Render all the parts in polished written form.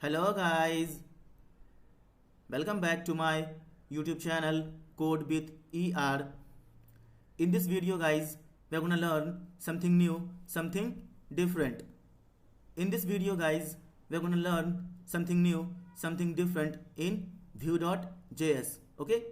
Hello guys, welcome back to my YouTube channel Code with ER. In this video guys, we are gonna learn something new, something different. In this video guys, we are gonna learn something new, something different in Vue.js. Okay?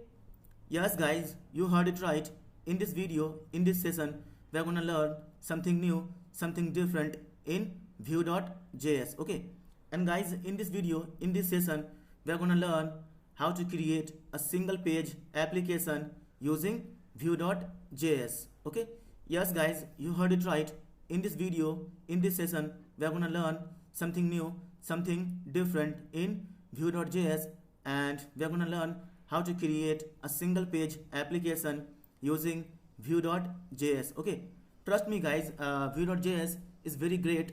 Yes guys, you heard it right. In this video, in this session, we are gonna learn something new, something different in Vue.js. Okay? And guys, in this video, in this session, we are gonna learn how to create a single page application using Vue.js. Okay? Yes guys, you heard it right. In this video, in this session, we are gonna learn something new, something different in Vue.js, and we are gonna learn how to create a single page application using Vue.js. Okay? Trust me guys, Vue.js is very great,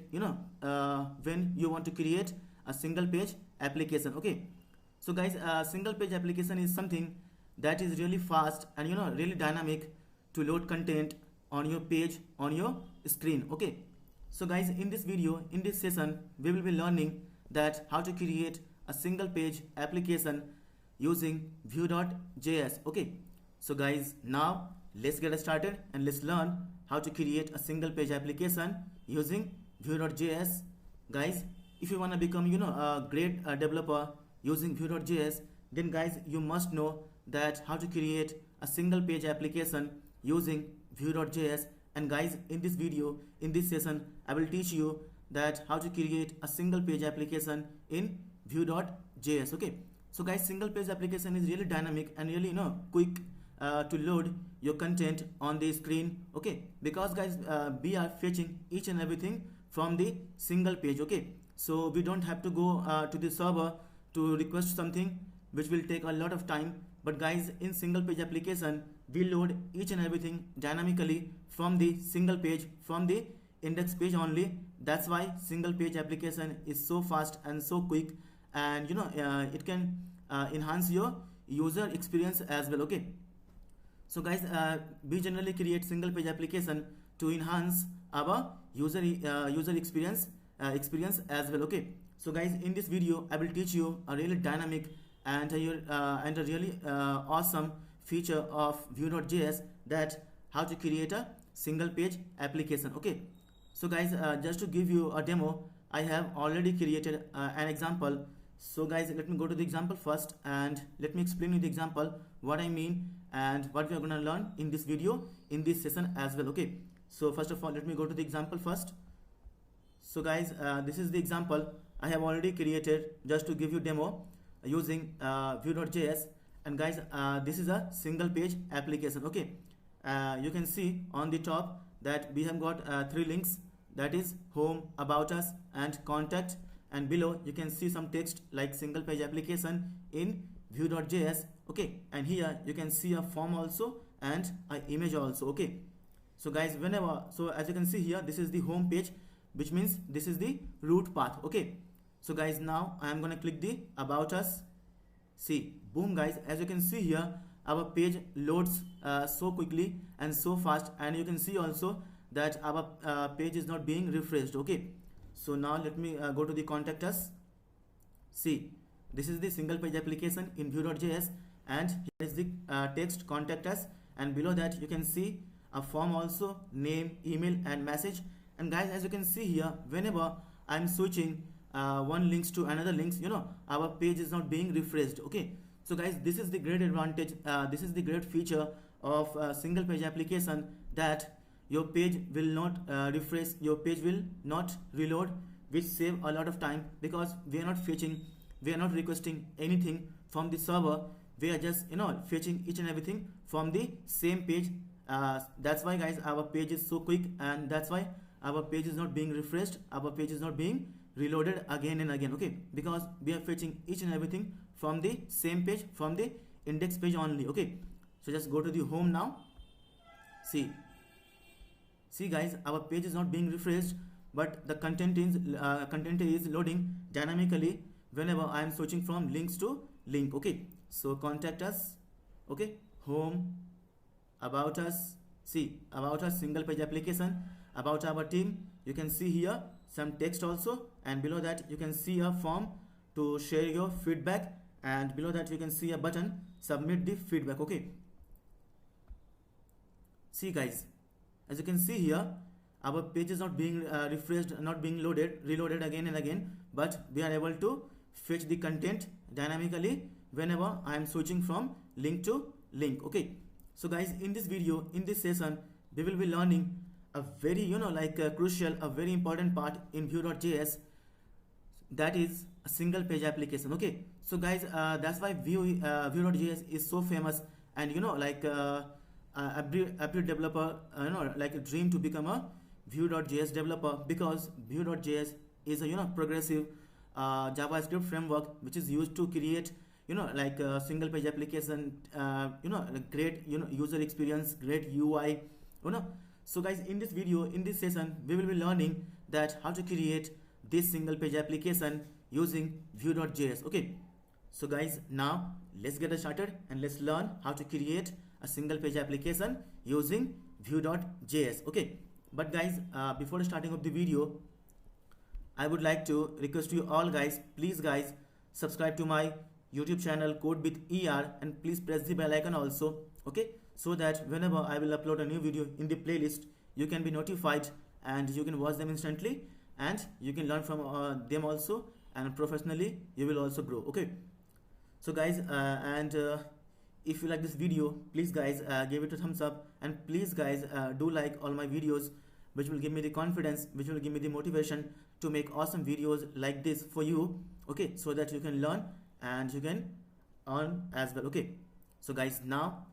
when you want to create a single page application. Okay, so guys, single page application is something that is really fast and really dynamic to load content on your page, on your screen. Okay, so guys, in this video, in this session, we will be learning that how to create a single page application using Vue.js. Okay, so guys, now let's get started and let's learn how to create a single page application using Vue.js. Guys, if you want to become a great developer using Vue.js, then guys, you must know that how to create a single page application using Vue.js. And guys, in this video, in this session, I will teach you that how to create a single page application in Vue.js. Okay, so guys, single page application is really dynamic and really quick to load your content on the screen. Okay, because guys, we are fetching each and everything from the single page. Okay, so we don't have to go to the server to request something which will take a lot of time. But guys, in single page application, we load each and everything dynamically from the single page, from the index page only. That's why single page application is so fast and so quick, and it can enhance your user experience as well. Okay, so guys, we generally create single page application to enhance our user experience as well. Okay, so guys, in this video, I will teach you a really dynamic and a really awesome feature of Vue.js, that how to create a single page application. Okay, so guys, just to give you a demo, I have already created an example. So guys, let me go to the example first and let me explain you the example, what I mean and what we are going to learn in this video, in this session as well. Okay, so first of all, let me go to the example first. So guys, this is the example I have already created just to give you demo using Vue.js. And guys, this is a single page application. Okay, you can see on the top that we have got three links, that is home, about us and contact, and below you can see some text like single page application in Vue.js. Okay, and here you can see a form also and an image also. Okay, so guys, so as you can see here, this is the home page, which means this is the root path. Okay, so guys, now I am gonna click the about us. See, boom guys, as you can see here, our page loads so quickly and so fast, and you can see also that our page is not being refreshed. Okay, so now let me go to the contact us. See, this is the single page application in Vue.js, and here is the text contact us, and below that you can see a form also, name, email and message. And guys, as you can see here, whenever I'm switching one links to another links, our page is not being refreshed. Okay, so guys, this is the great advantage, this is the great feature of single page application, that your page will not refresh, your page will not reload, which save a lot of time, because we are not fetching, we are not requesting anything from the server, we are just fetching each and everything from the same page. That's why guys, our page is so quick, and that's why our page is not being refreshed, our page is not being reloaded again and again. Okay, because we are fetching each and everything from the same page, from the index page only. Okay, so just go to the home now. See guys, our page is not being refreshed, but the content is loading dynamically whenever I am switching from links to link. Okay, so contact us. Okay, home, about us. See, about us, single page application, about our team. You can see here some text also, and below that you can see a form to share your feedback, and below that you can see a button submit the feedback. Okay, see guys, as you can see here, our page is not being refreshed, not being reloaded again and again, but we are able to fetch the content dynamically whenever I am switching from link to link. Okay, so guys, in this video, in this session, we will be learning a very crucial, a very important part in Vue.js, that is a single page application. Okay, so guys, that's why Vue.js is so famous, and every developer dream to become a Vue.js developer, because Vue.js is a progressive JavaScript framework which is used to create a single page application, great user experience, great UI. So guys, in this video, in this session, we will be learning that how to create this single page application using Vue.js. Okay, so guys, now let's get started and let's learn how to create a single page application using Vue.js. Okay, but guys, before starting of the video, I would like to request you all guys, please guys, subscribe to my YouTube channel Code with ER, and please press the bell icon also. Okay, so that whenever I will upload a new video in the playlist, you can be notified and you can watch them instantly, and you can learn from them also, and professionally you will also grow. Okay, so guys, if you like this video, please guys, give it a thumbs up, and please guys, do like all my videos, which will give me the confidence, which will give me the motivation to make awesome videos like this for you. Okay, so that you can learn and you can earn as well. Okay, so guys, now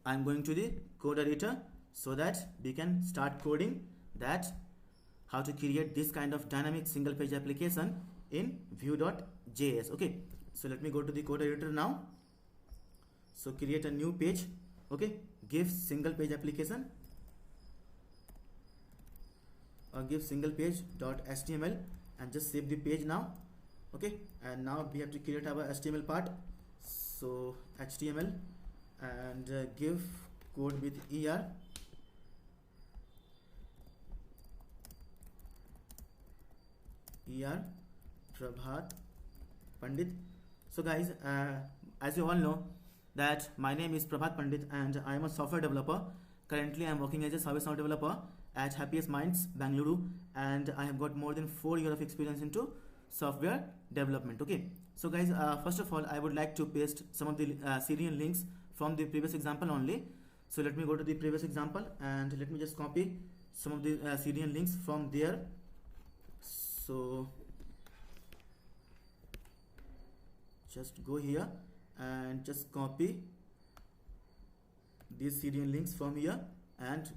I'm going to the code editor so that we can start coding that how to create this kind of dynamic single page application in Vue.js. Okay, so let me go to the code editor now. So create a new page. Okay, give single page application, or give single page.html, and just save the page now. Okay, and now we have to create our HTML part. So HTML, and give code with ER, Prabhat Pandit. So guys, as you all know that my name is Prabhat Pandit and I am a software developer. Currently I am working as a ServiceNow developer at Happiest Minds, Bangalore, and I have got more than 4 years of experience into software development. Okay, so guys, first of all, I would like to paste some of the serial links from the previous example only. So let me go to the previous example and let me just copy some of the serial links from there. So just go here and just copy these serial links from here and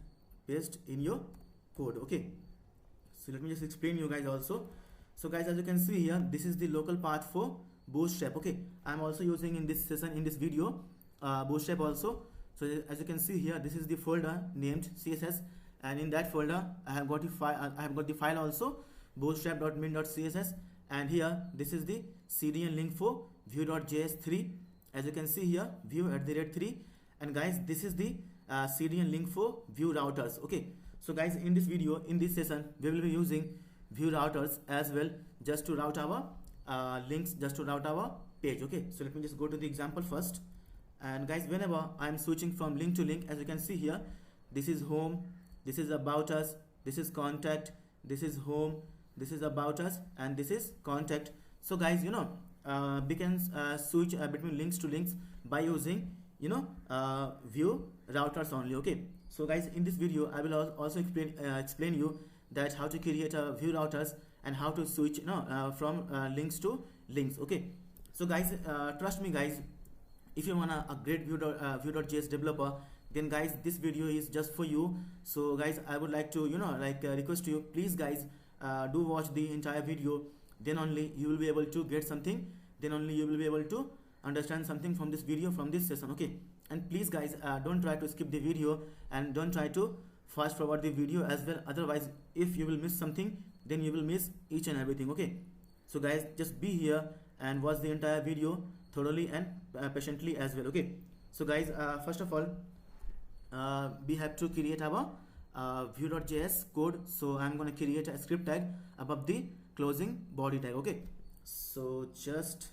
paste in your code. Okay, so let me just explain you guys also. So guys, as you can see here, this is the local path for Bootstrap. Okay, I'm also using in this session, in this video, Bootstrap also. So as you can see here, this is the folder named CSS, and in that folder I have got the file. I have got the file also, bootstrap.min.css, and here this is the CDN link for Vue.js 3. As you can see here, Vue@3, and guys, this is the CDN link for Vue routers. Okay, so guys, in this video, in this session, we will be using Vue routers as well, just to route our links, just to route our page. Okay, so let me just go to the example first. And guys, whenever I am switching from link to link, as you can see here, this is home, this is about us, this is contact, this is home, this is about us, and this is contact. So guys, we can switch between links to links by using Vue routers only. Okay, so guys, in this video I will also explain you that how to create a Vue routers and how to switch from links to links. Okay, so guys, trust me guys, if you wanna a great Vue.js developer, then guys, this video is just for you. So guys, I would like to request you, please guys, do watch the entire video, then only you will be able to get something, then only you will be able to understand something from this video, from this session. Okay, and please guys, don't try to skip the video and don't try to fast forward the video as well, otherwise if you will miss something, then you will miss each and everything. Okay, so guys, just be here and watch the entire video thoroughly and patiently as well. Okay, so guys, first of all, we have to create our Vue.js code. So I'm going to create a script tag above the closing body tag. Okay, So just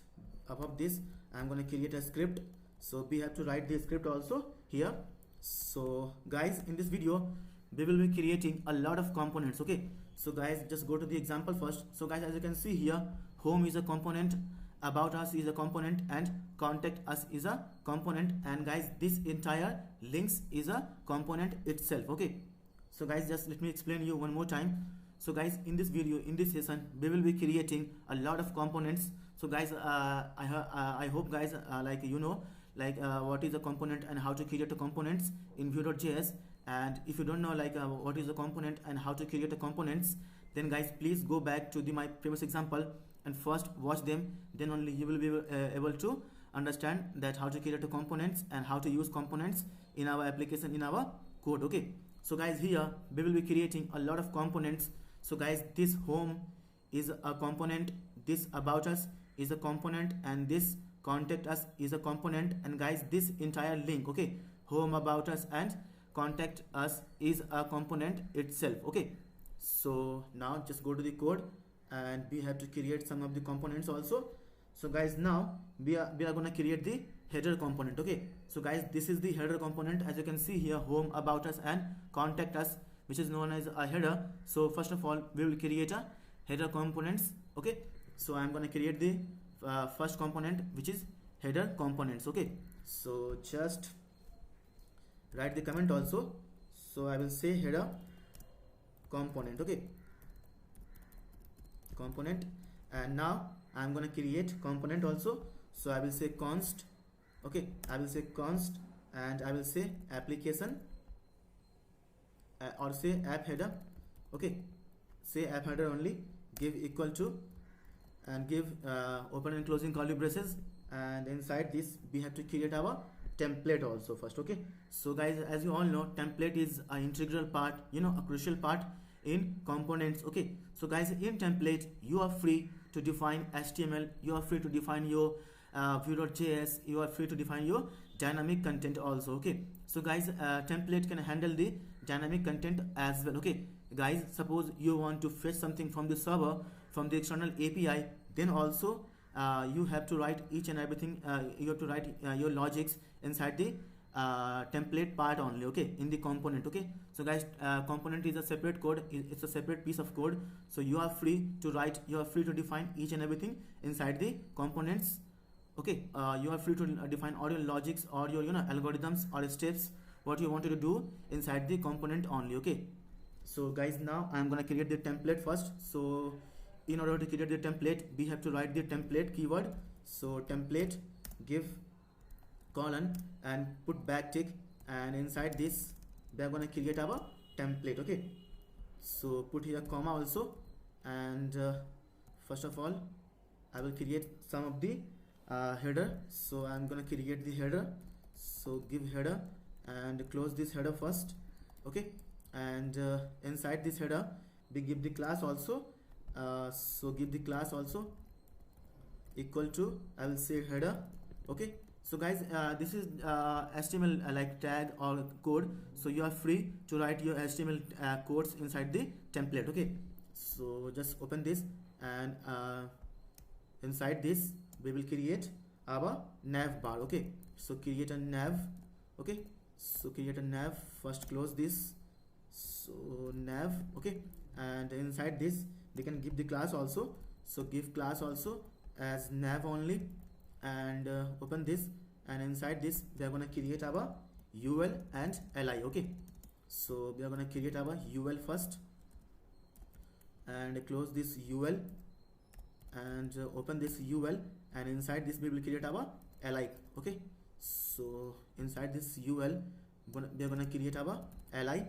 above this I'm going to create a script, so we have to write the script also here. So guys, in this video we will be creating a lot of components. Okay, so guys, just go to the example first. So guys, as you can see here, home is a component, about us is a component, and contact us is a component, and guys, this entire links is a component itself. Okay, so guys, just let me explain you one more time. So guys, in this video, in this session, we will be creating a lot of components. So guys, I hope guys like you know like what is a component and how to create a components in Vue.js. And if you don't know like what is a component and how to create a components, then guys, please go back to my previous example and first watch them, then only you will be able to understand that how to create a components and how to use components in our application, in our code. Okay, so guys, here we will be creating a lot of components. So guys, this home is a component, this about us is a component, and this contact us is a component, and guys, this entire link, okay, home, about us, and contact us is a component itself. Okay, so now just go to the code and we have to create some of the components also. So guys, now we are going to create the header component. Okay, so guys, this is the header component. As you can see here, home, about us, and contact us, which is known as a header. So first of all, we will create a header components. Okay, so I'm going to create the first component, which is header components. Okay, so just write the comment also. So I will say header component. Okay, component, and now I'm going to create component also. So I will say const. Okay, I will say const, and I will say application or say app header. Okay, say app header only, give equal to, and give open and closing curly braces, and inside this we have to create our template also first. Okay, so guys, as you all know, template is an integral part, you know, a crucial part in components. Okay, so guys, in template you are free to define HTML, you are free to define your Vue.js, you are free to define your dynamic content also. Okay, so guys, template can handle the dynamic content as well. Okay guys, suppose you want to fetch something from the server, from the external API, then also you have to write each and everything, you have to write your logics inside the template part only. Okay, in the component. Okay, so guys, component is a separate code, it's a separate piece of code, so you are free to write, you are free to define each and everything inside the components. Okay, you are free to define all your logics or your, you know, algorithms or steps, what you wanted to do inside the component only. Okay, so guys, now I'm gonna create the template first. So in order to create the template, we have to write the template keyword. So template, give colon and put backtick, and inside this we are gonna create our template. Okay, so put here comma also, and first of all I will create some of the header. So I'm gonna create the header, so give header and close this header first. Okay, and inside this header we give the class also. So give the class also equal to, I will say header. Okay, so guys, this is HTML like tag or code, so you are free to write your HTML codes inside the template. Okay, so just open this, and inside this we will create our nav bar. Okay, so create a nav. Okay, so create a nav first, close this, so nav. Okay, and inside this we can give the class also, so give class also as nav only, and open this, and inside this we are going to create our ul and li. Okay, so we are going to create our ul first, and close this ul, and open this ul, and inside this we will create our li. Okay, so inside this ul we are going to create our li.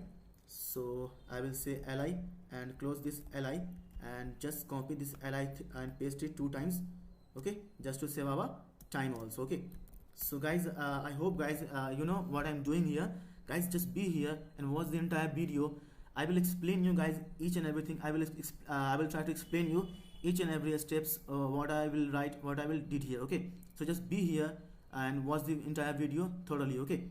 So I will say li and close this li, and just copy this li and paste it 2 times. Okay, just to save our time also. Okay, so guys, I hope guys you know what I'm doing here. Guys, just be here and watch the entire video. I will explain you guys each and everything. I will try to explain you each and every steps, what I will write, what I will did here. Okay, so just be here and watch the entire video thoroughly. Okay,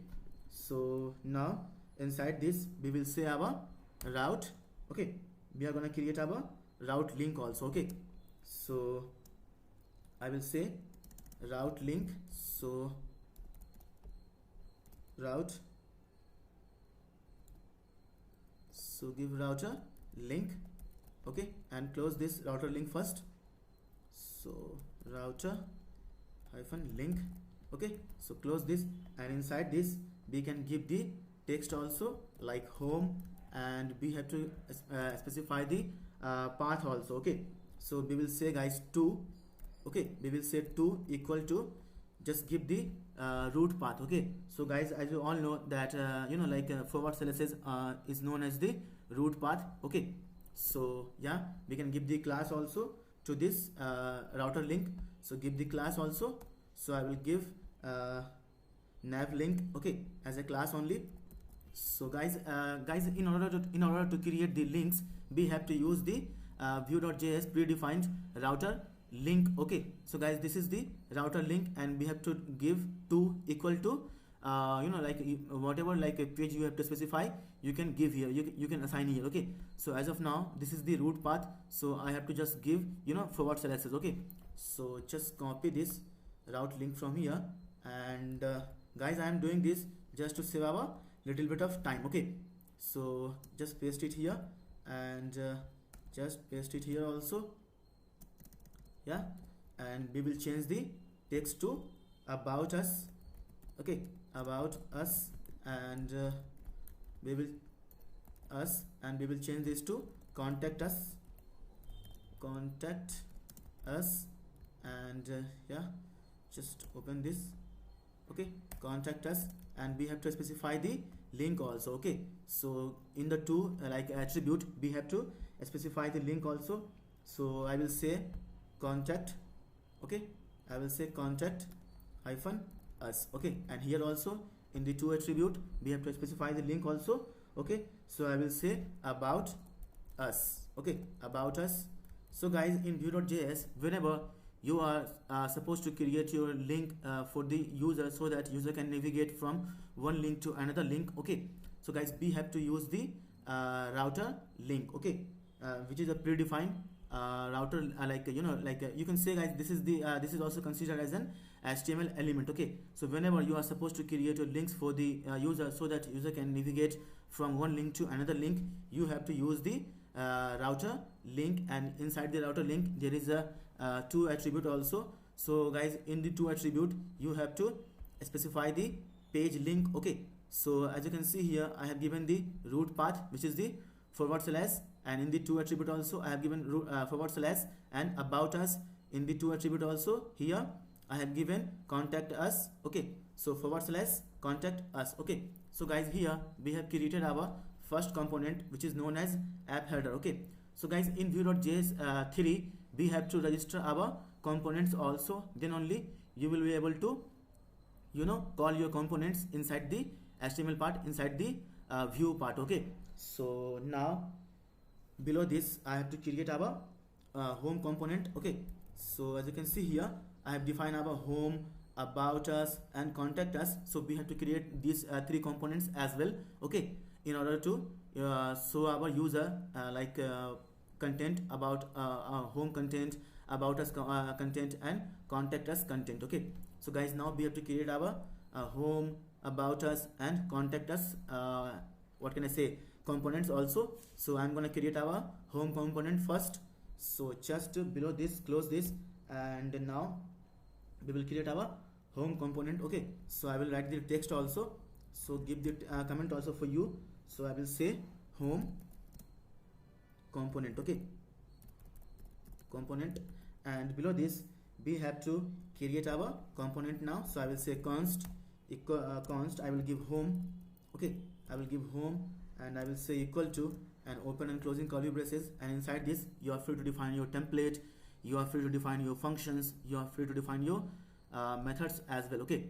so now inside this we will say our route. Okay, we are gonna create our route link also. Okay, so I will say route link. So route, so give router link, okay, and close this router link first. So router hyphen link, okay, so close this, and inside this we can give the text also like home, and we have to specify the path also, okay. So we will say guys 2, okay, we will say 2 equal to, just give the root path, okay. So guys, as you all know that you know, like forward slash is known as the root path, okay. So yeah, we can give the class also to this router link. So give the class also. So I will give nav link, okay, as a class only. So guys, in order to create the links, we have to use the Vue.js predefined router link, okay. So guys, this is the router link, and we have to give 2 equal to you know, like whatever like a page you have to specify, you can give here, you can assign here, okay. So as of now, this is the root path, so I have to just give, you know, forward slashes, okay. So just copy this route link from here, and guys, I am doing this just to save our little bit of time, okay. So just paste it here, and just paste it here also, yeah, and we will change the text to about us, okay, about us, and we will change this to contact us, and yeah, just open this, okay, contact us, and we have to specify the link also, okay. So in the two like attribute, we have to specify the link also. So I will say contact, okay, I will say contact hyphen us, okay, and here also in the two attribute we have to specify the link also, okay. So I will say about us, okay, about us. So guys, in Vue.js, whenever you are supposed to create your link for the user, so that user can navigate from one link to another link, okay. So guys, we have to use the router link, okay, which is a predefined router, like you know, like you can say guys, this is the this is also considered as an HTML element, okay. So whenever you are supposed to create your links for the user, so that user can navigate from one link to another link, you have to use the router link, and inside the router link there is a two attribute also. So guys, in the two attribute you have to specify the page link, okay. So as you can see here, I have given the root path, which is the forward slash, and in the two attribute also I have given forward slash, and about us in the two attribute also here I have given contact us, okay. So forward slash contact us, okay. So guys, here we have created our first component, which is known as app header, okay. So guys, in Vue.js 3 we have to register our components also, then only you will be able to, you know, call your components inside the HTML part, inside the view part, okay. So now below this I have to create our home component, okay. So as you can see here, I have defined our home, about us, and contact us. So we have to create these three components as well, okay, in order to show our user like content about home content, about us content, and contact us content, okay. So guys, now we have to create our home, about us, and contact us what can I say, components also. So I'm gonna create our home component first. So just below this, close this, and now we will create our home component, okay. So I will write the text also, so give the comment also for you. So I will say home component, okay, component, and below this we have to create our component now. So I will say const const, I will give home, okay, I will give home, and I will say equal to, and open and closing curly braces, and inside this you are free to define your template, you are free to define your functions, you are free to define your methods as well, okay.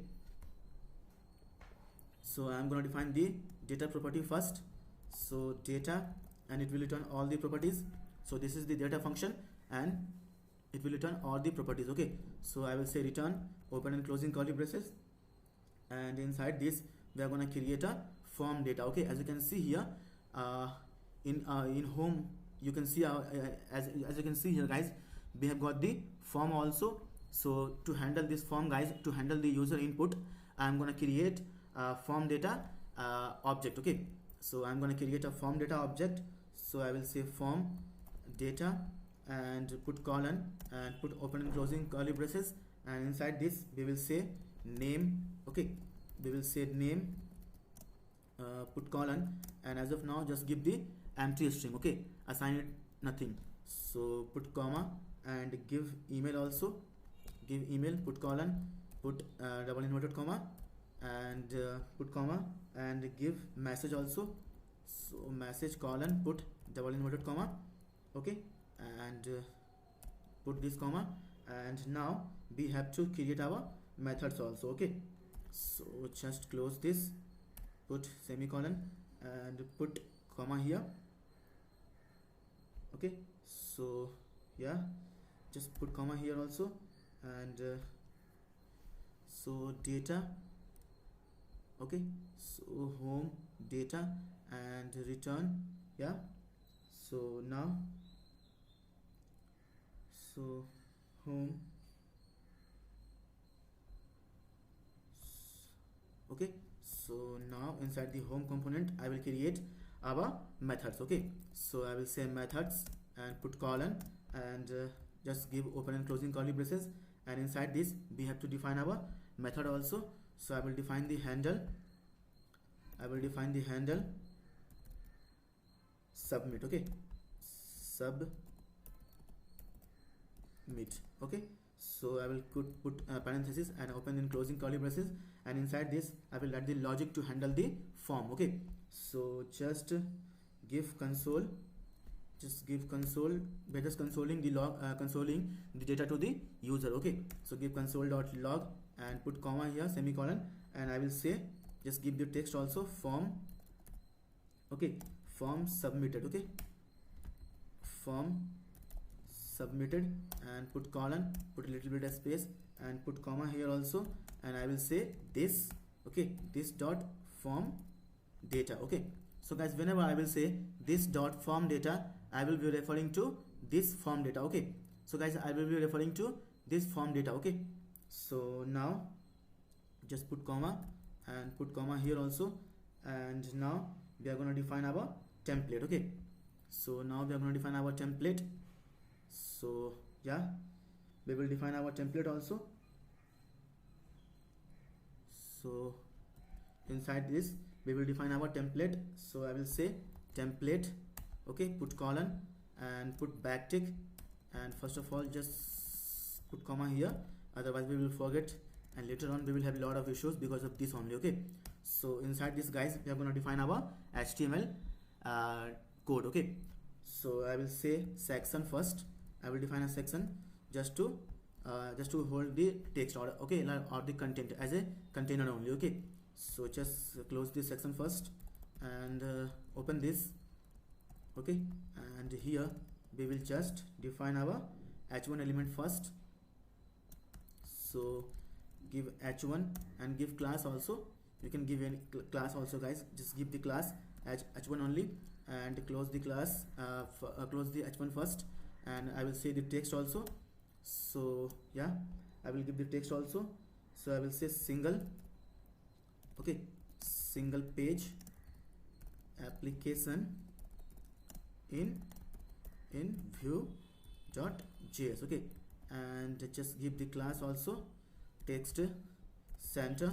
So I'm going to define the data property first. So data, and it will return all the properties. So this is the data function, and it will return all the properties, okay. So I will say return open and closing curly braces, and inside this we are going to create a form data, okay. As you can see here in home, you can see as you can see here guys, we have got the form also, So to handle this form, guys, to handle the user input, I'm gonna create a form data object. Okay, so I'm gonna create a form data object. So I will say form data and put colon and put open and closing curly braces, and inside this we will say name. Okay, we will say name, put colon, and as of now just give the empty string. Okay, assign it nothing. So put comma and give email also, give email, put colon, put double inverted comma, and put comma and give message also. So message colon, put double inverted comma. Okay, and put this comma, and now we have to create our methods also. Okay, so just close this, put semicolon and put comma here. Okay, so yeah, just put comma here also, and so data. Okay, so home data and return. Yeah, so now, so home. Okay, so now inside the home component I will create our methods. Okay, so I will say methods and put colon and just give open and closing curly braces, and inside this we have to define our method also. So I will define the handle, submit. Okay, submit. Okay, so I will put parenthesis and open and closing curly braces, and inside this I will add the logic to handle the form. Okay, so just give console, we're just consoling the consoling the data to the user. Okay, so give console.log and put comma here, semicolon, and I will say just give the text also, form. Okay, form submitted. Okay, form submitted, and put colon, put a little bit of space and put comma here also, and I will say this. Okay, this dot form data. Okay, so guys, whenever I will say this dot form data, I will be referring to this form data. Okay, so guys, I will be referring to this form data. Okay, so now just put comma and put comma here also, and now we are going to define our template. Okay, so now we are going to define our template. So yeah, we will define our template also. So inside this we will define our template. So I will say template. Okay, put colon and put backtick, and first of all just put comma here, otherwise we will forget and later on we will have a lot of issues because of this only. Okay, so inside this, guys, we are going to define our HTML code. Okay, so I will say section first. I will define a section just to hold the text, or okay, or the content as a container only. Okay, so just close this section first and open this. Okay, and here we will just define our h1 element first. So give h1 and give class also. You can give any class also, guys. Just give the class h1 only and close the class, close the h1 first, and I will say the text also. So yeah, I will give the text also. So I will say single. Okay, single page application in vue.js. Okay, and just give the class also text center.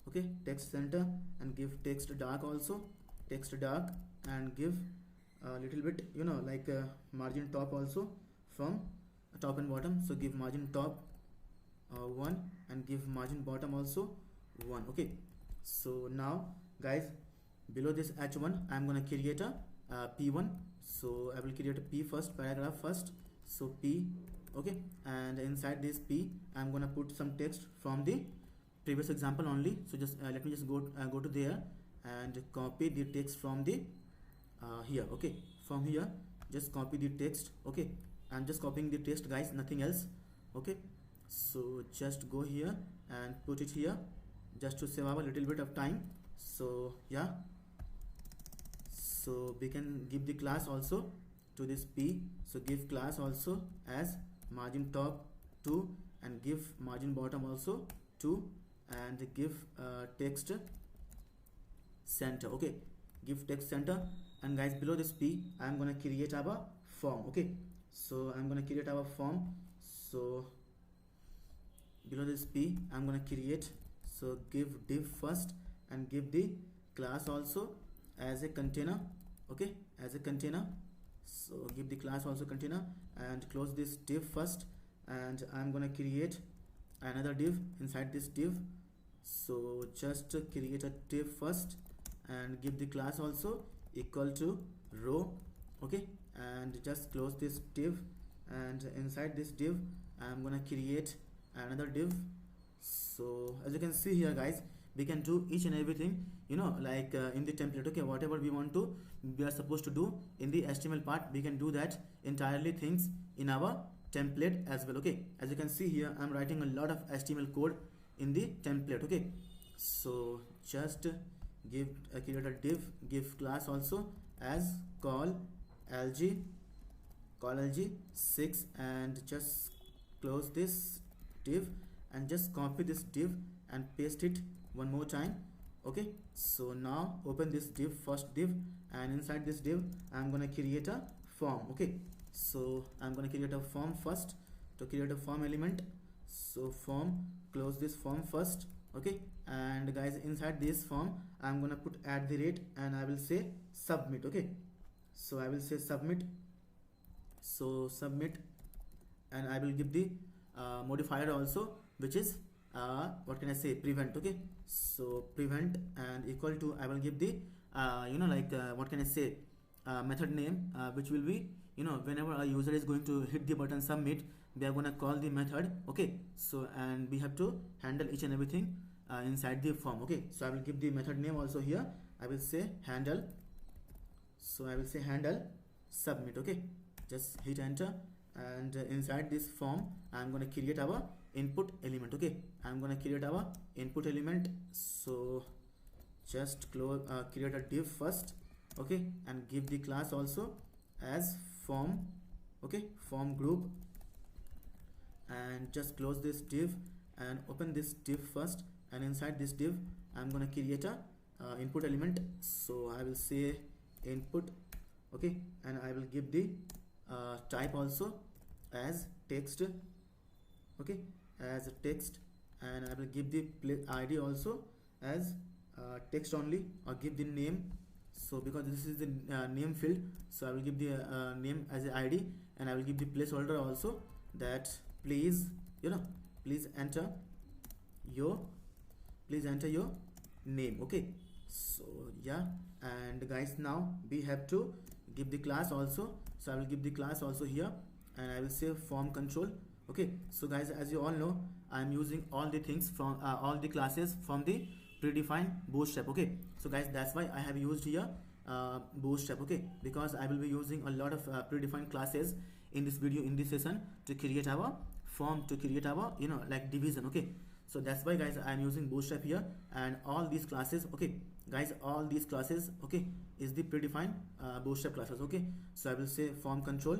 Okay, text center, and give text dark also, text dark, and give a little bit, you know, like margin top also from top and bottom. So give margin top 1 and give margin bottom also 1. Okay, so now, guys, below this h1 I'm gonna create a p1. So I will create a p first, paragraph first. So p. Okay, and inside this p I'm gonna put some text from the previous example only. So just let me just go to there and copy the text from the here. Okay, from here just copy the text. Okay, I'm just copying the text, guys, nothing else. Okay, so just go here and put it here just to save our little bit of time. So yeah, so we can give the class also to this p. So give class also as margin top 2 and give margin bottom also 2, and give text center. Okay, give text center. And guys, below this P, I'm gonna create our form. Okay, so I'm gonna create our form. So below this P, I'm gonna create, so give div first and give the class also as a container. Okay, as a container. So give the class also container, and close this div first, and I'm gonna create another div inside this div. So just create a div first and give the class also equal to row. Okay, and just close this div, and inside this div I'm gonna create another div. So as you can see here guys, we can do each and everything, like in the template. Okay, whatever we are supposed to do in the HTML part, we can do that entirely things in our template as well. Okay, as you can see here, I'm writing a lot of HTML code in the template. Okay, so just create a div, give class also as call lg 6, and just close this div, and just copy this div and paste it one more time. Okay, so now open this div, first div, and inside this div I'm gonna create a form. Okay, so I'm gonna create a form first. To create a form element, so form, close this form first. Okay, and guys, inside this form I'm gonna put @ and I will say submit. Okay, so I will say submit. So submit, and I will give the modifier also, which is what can I say, prevent. Okay, so prevent, and equal to, I will give the what can I say, method name, which will be, whenever a user is going to hit the button submit, we are gonna call the method. Okay, so and we have to handle each and everything inside the form. Okay, so I will give the method name also here. I will say handle. So I will say handle submit. Okay, just hit enter, and inside this form I'm going to create our input element. Okay, I'm going to create our input element. So just create a div first. Okay, and give the class also as form. Okay, form group, and just close this div and open this div first, and inside this div I'm going to create a input element. So I will say input. Okay, and I will give the type also as text. Okay, as a text, and I will give the ID also as text only, or give the name. So because this is the name field, so I will give the name as a ID, and I will give the placeholder also, that please please enter your name. Okay, so yeah, and guys, now we have to give the class also. So I will give the class also here, and I will say form control. Okay, so guys, as you all know, I am using all the things from all the classes from the predefined Bootstrap. Okay, so guys, that's why I have used here Bootstrap. Okay, because I will be using a lot of predefined classes in this video, in this session, to create our form, to create our like division. Okay, so that's why guys, I am using Bootstrap here, and all these classes, okay guys, all these classes, okay, is the predefined Bootstrap classes. Okay, so I will say form control.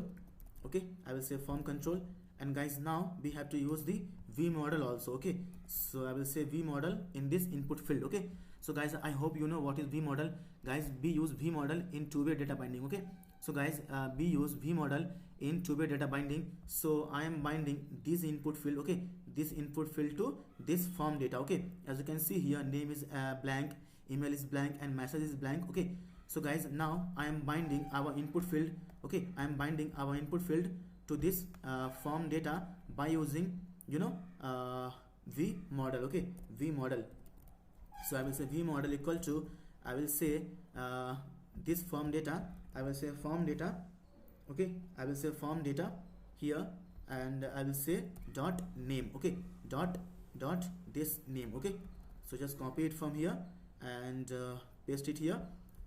Okay, I will say form control, and guys, now we have to use the v model also. Okay, so I will say v model in this input field. Okay, so guys, I hope you know what is v model. Guys, we use v model in two-way data binding. Okay, so guys, we use v model in two-way data binding. So I am binding this input field, okay, this input field to this form data. Okay, as you can see here, name is blank, email is blank, and message is blank. Okay, so guys, now I am binding our input field. Okay, I am binding our input field to this form data by using v model. Okay, v model. So I will say v model equal to, I will say this form data, I will say form data. Okay, I will say form data here, and I will say dot name. Okay, dot this name. Okay, so just copy it from here and paste it here.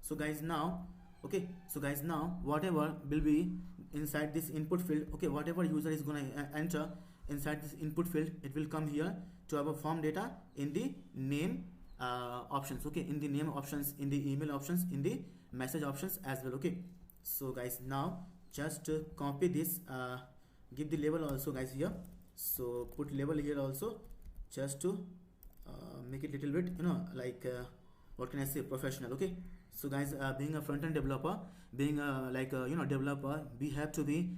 So guys, now, okay, so guys, now whatever will be inside this input field, okay, whatever user is gonna enter inside this input field, it will come here to our form data in the name options. Okay, in the name options, in the email options, in the message options as well. Okay, so guys, now just copy this, give the label also guys here. So put label here also, just to make it little bit, you know, like what can I say, professional. Okay, so guys, being a front-end developer, being a like a, you know, developer, we have to be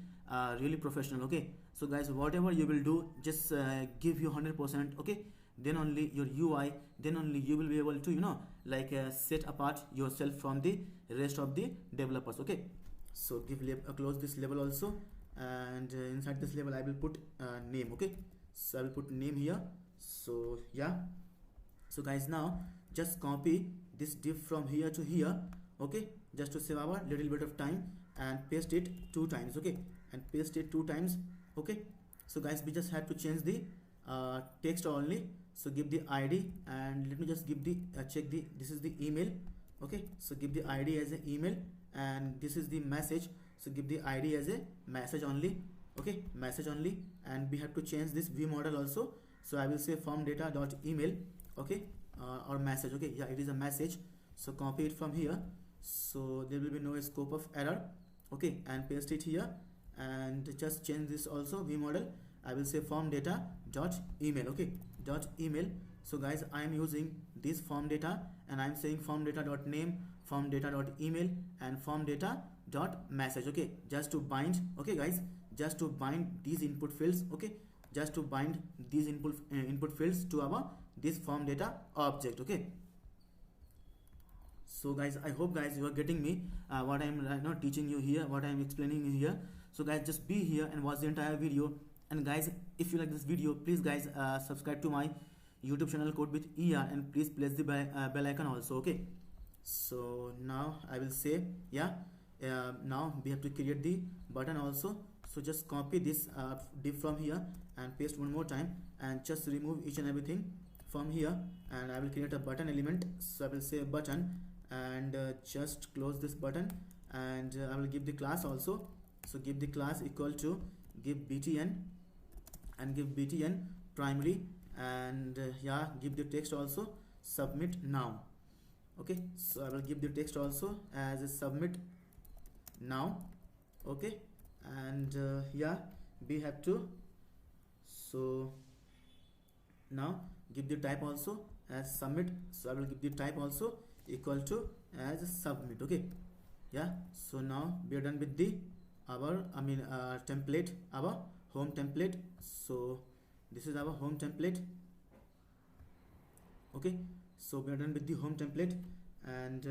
really professional. Okay, so guys, whatever you will do, just give you 100%. Okay, then only your UI, then only you will be able to, you know, like set apart yourself from the rest of the developers. Okay, so give close this label also, and inside this label I will put name. Okay, so I will put name here. So yeah, so guys, now just copy this div from here to here. Okay, just to save our little bit of time, and paste it 2 times. Okay, and paste it 2 times. Okay, so guys, we just have to change the text only. So give the ID, and let me just give the check the, this is the email. Okay, so give the ID as an email, and this is the message, so give the ID as a message only. Okay, message only, and we have to change this view model also. So I will say form data dot email. Okay, or message. Okay, yeah, it is a message, so copy it from here, so there will be no scope of error. Okay, and paste it here, and just change this also view model. I will say form data dot email. Okay, dot email. So guys, I am using this form data, and I am saying form data dot name, form data dot email, and form data dot message. Okay, just to bind. Okay guys, just to bind these input fields. Okay, just to bind these input fields to our this form data object. Okay, so guys, I hope guys you are getting me what I am right now teaching you here, what I am explaining you here. So guys, just be here and watch the entire video. And guys, if you like this video, please guys subscribe to my YouTube channel Code with ER, and please press the bell icon also. Okay, so now I will say, yeah, now we have to create the button also. So just copy this div from here and paste one more time, and just remove each and everything from here, and I will create a button element. So I will say button, and just close this button, and I will give the class also. So give the class equal to, give btn, and give btn primary, and yeah, give the text also submit now. Okay, so I will give the text also as a submit now. Okay, and yeah, we have to, so now give the type also as submit. So I will give the type also equal to as submit. Okay, yeah, so now we are done with the our template, our home template. So this is our home template. Okay, so we are done with the home template, and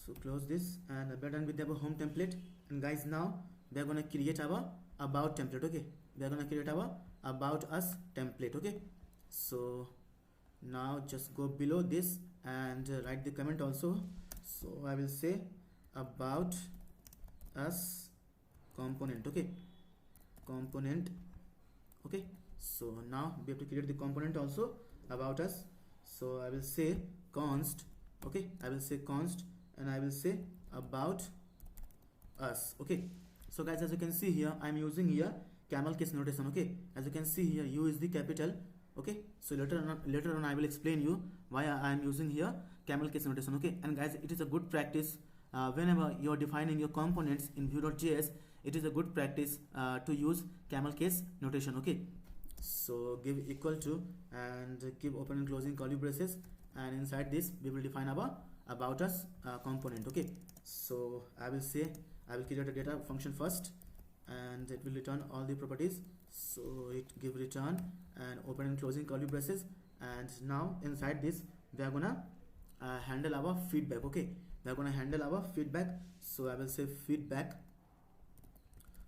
so close this, and we are done with our home template. And guys, now we are gonna create our about template. Okay, we are gonna create our about us template. Okay, so now just go below this and write the comment also. So I will say about us component. Okay, component. Okay, so now we have to create the component also about us. So I will say const. Okay, I will say const, and I will say about us. Okay, so guys, as you can see here, I am using here camel case notation. Okay, as you can see here, U is the capital. Okay, so later on I will explain you why I am using here camel case notation. Okay, and guys, it is a good practice whenever you are defining your components in Vue.js. It is a good practice to use camel case notation. Okay, so give equal to, and give open and closing curly braces, and inside this we will define our about us component. Okay, so I will say, I will create a data function first, and it will return all the properties. So it give return and open and closing curly braces, and now inside this we are gonna handle our feedback. Okay, we are gonna handle our feedback. So I will say feedback.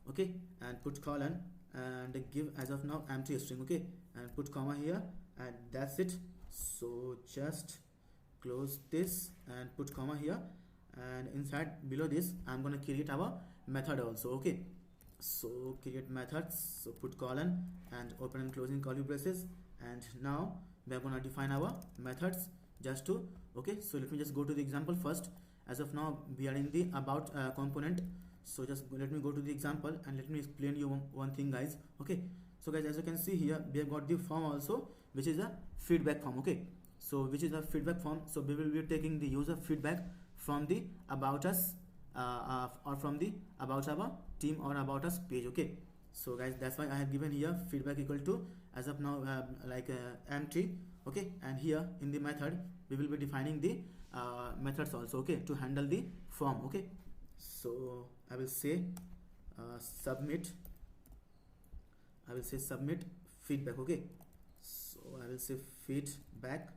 Okay, and put colon, and give as of now empty string. Okay, and put comma here, and that's it. So just close this and put comma here, and inside below this I'm gonna create our method also. Okay, so create methods. So put colon and open and closing curly braces, and now we are gonna define our methods just to. Okay, so let me just go to the example first. As of now we are in the about component, so just let me go to the example, and let me explain you one thing, guys. Okay, so guys, as you can see here, we have got the form also, which is a feedback form. Okay, so which is a feedback form. So we will be taking the user feedback from the about us or from the about our team or about us page. Okay, So guys, that's why I have given here feedback equal to, as of now, empty. Okay, and here in the method we will be defining the methods also, okay, to handle the form. Okay, so I will say submit feedback. Okay, so I will say feedback.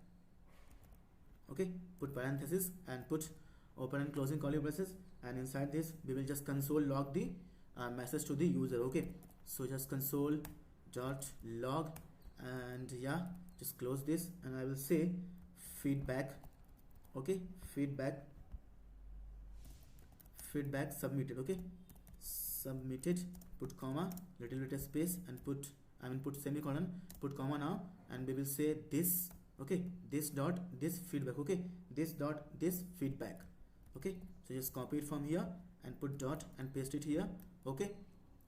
Okay, put parenthesis and put open and closing curly braces, and inside this we will just console log the message to the user. Okay, so just console dot log, and yeah, just close this, and I will say feedback. Okay, feedback submitted. Okay, submitted, put comma, little bit of space, and put semicolon, put comma now, and we will say this. Okay, this dot this feedback. Okay, this dot this feedback. Okay, so just copy it from here and put dot and paste it here. Okay,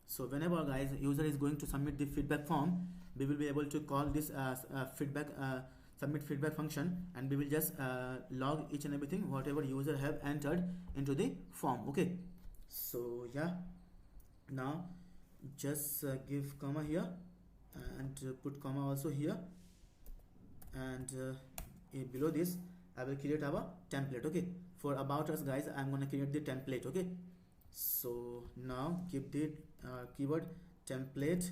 so whenever guys user is going to submit the feedback form, we will be able to call this submit feedback function, and we will just log each and everything whatever user have entered into the form. Okay, so yeah, now just give comma here and put comma also here, and below this I will create our template. Okay, for about us guys, I'm gonna create the template. Okay, so now keep the keyword template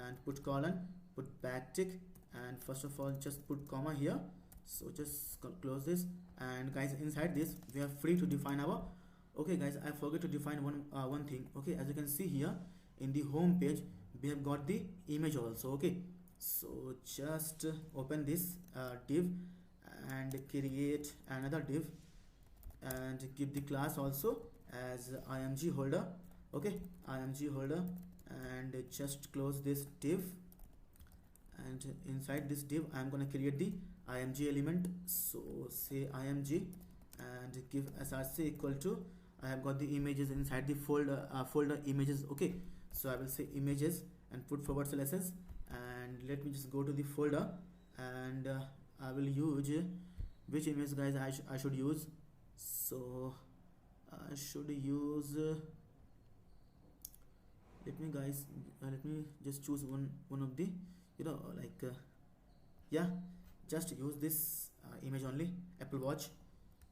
and put colon, put backtick, and first of all just put comma here. So just close this, and guys inside this we are free to define our, okay guys, I forget to define one thing. Okay, as you can see here in the home page we have got the image also. Okay, so just open this div and create another div and give the class also as img holder. Okay, img holder, and just close this div, and inside this div I am going to create the img element. So say img and give src equal to, I have got the images inside the folder images. Okay, so I will say images and put /s, and let me just go to the folder, and I will use which image guys I should use. So I should use let me just choose one of the, yeah, just use this image only, Apple Watch,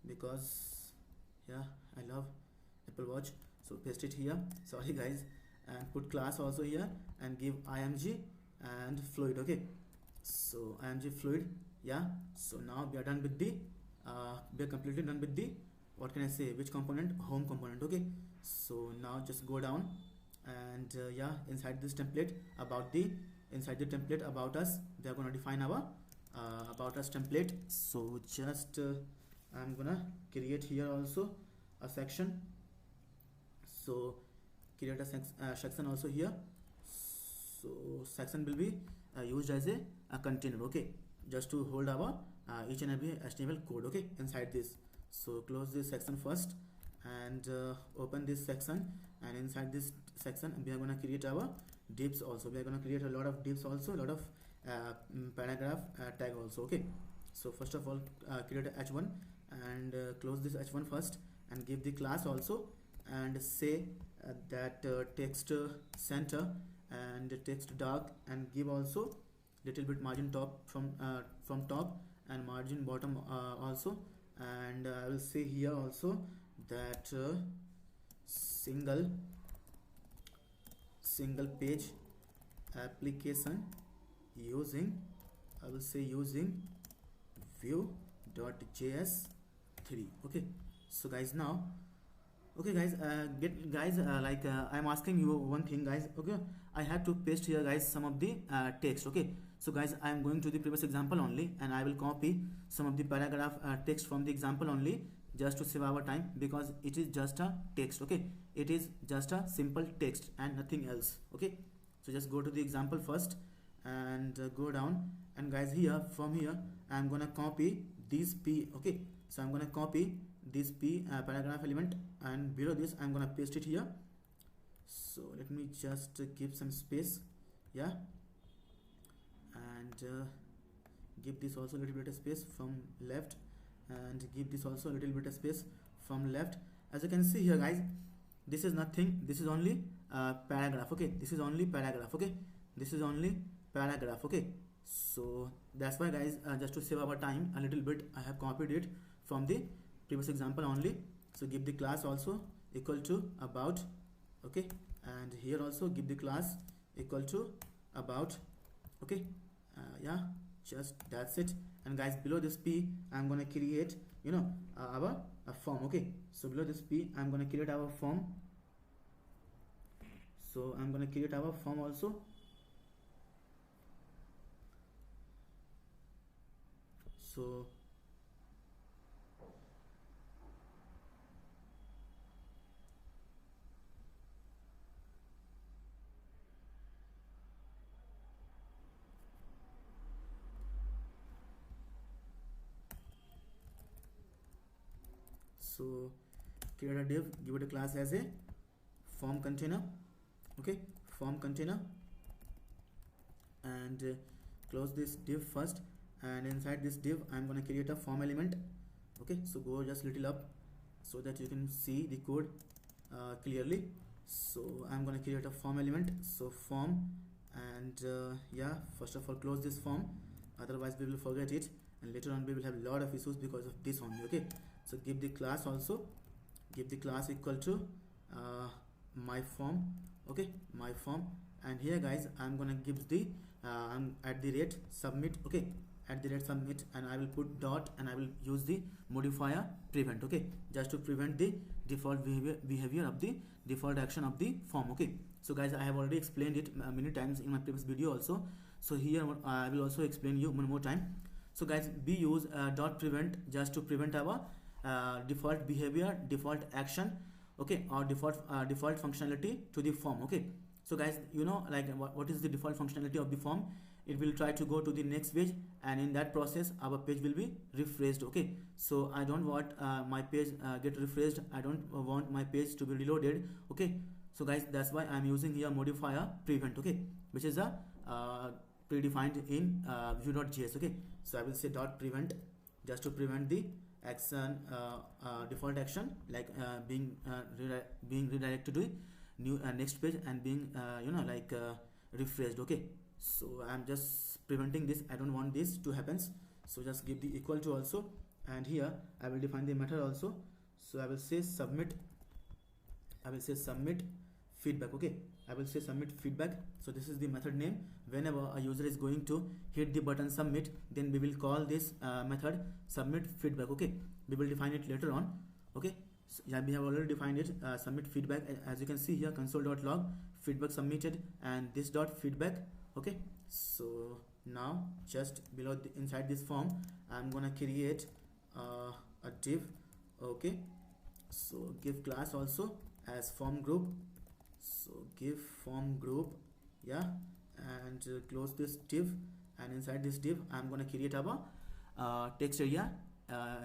because yeah, I love Apple Watch. So paste it here, sorry guys, and put class also here and give img and fluid. Okay, so img fluid. Yeah, so now we are done with the we are completely done with the, what can I say, which component, home component. Okay, so now just go down, and yeah, inside this template inside the template about us, we are going to define our about us template. So just I'm gonna create here also a section. So create a section also here. So section will be used as a container. Okay, just to hold our each and every HTML code. Okay, inside this. So close this section first, and open this section, and inside this section we are going to create our divs also. We are going to create a lot of divs also, a lot of paragraph tag also. Okay, so first of all create a h1 and close this h1 first, and give the class also, and say that text center and text dark, and give also little bit margin top from top, and margin bottom also, and I will say here also that single page application using, I will say using vue.js 3. Okay, so guys now, okay guys, I'm asking you one thing guys. Okay, I have to paste here guys some of the text. Okay, so guys I am going to the previous example only, and I will copy some of the paragraph text from the example only, just to save our time, because it is just a text. Okay, it is just a simple text and nothing else. Okay, so just go to the example first and go down, and guys here from here I am gonna copy this p. Okay, so I'm gonna copy this p paragraph element, and below this I'm gonna paste it here. So let me just give some space, yeah, and give this also a little bit of space from left, and give this also a little bit of space from left. As you can see here guys, this is nothing, this is only paragraph. Okay, this is only paragraph. Okay, this is only paragraph. Okay, so that's why guys, just to save our time a little bit, I have copied it from the previous example only. So give the class also equal to about. Okay, and here also give the class equal to about. Okay, yeah, just that's it. And guys, below this p I'm gonna create, you know, our form. Okay, so below this p I'm gonna create our form. So I'm gonna create our form also. So create a div, give it a class as a form container. Okay, form container, and close this div first, and inside this div I'm gonna create a form element. Okay, so go just little up so that you can see the code clearly. So I'm gonna create a form element, so form, and yeah, first of all close this form, otherwise we will forget it and later on we will have a lot of issues because of this only. Okay, so give the class also, give the class equal to my form. Okay, my form, and here guys I'm gonna give the I'm at the rate submit. Okay, at the rate submit, and I will put dot, and I will use the modifier prevent. Okay, just to prevent the default behavior of the default action of the form. Okay, so guys I have already explained it many times in my previous video also, so here I will also explain you one more time. So guys, we use dot prevent just to prevent our default behavior, default action, okay, or default functionality to the form. Okay, so guys, you know, like what is the default functionality of the form? It will try to go to the next page, and in that process our page will be refreshed. Okay, so I don't want my page get refreshed, I don't want my page to be reloaded. Okay, so guys, that's why I'm using here modifier prevent. Okay, which is a predefined in vue.js. Okay, so I will say dot prevent just to prevent the action, default action, like being redirected to new next page and being you know, like refreshed. Okay, so I'm just preventing this, I don't want this to happen. So just give the equal to also, and here I will define the method also. So I will say submit, I will say submit feedback. Okay, I will say submit feedback. So this is the method name. Whenever a user is going to hit the button submit, then we will call this method submit feedback. Okay, we will define it later on. Okay, so yeah, we have already defined it, submit feedback. As you can see here, console.log feedback submitted, and this dot feedback. Okay, so now just below inside this form I'm gonna create a div. Okay, so give class also as form group, so give form group, yeah, and close this div, and inside this div I'm gonna create our text area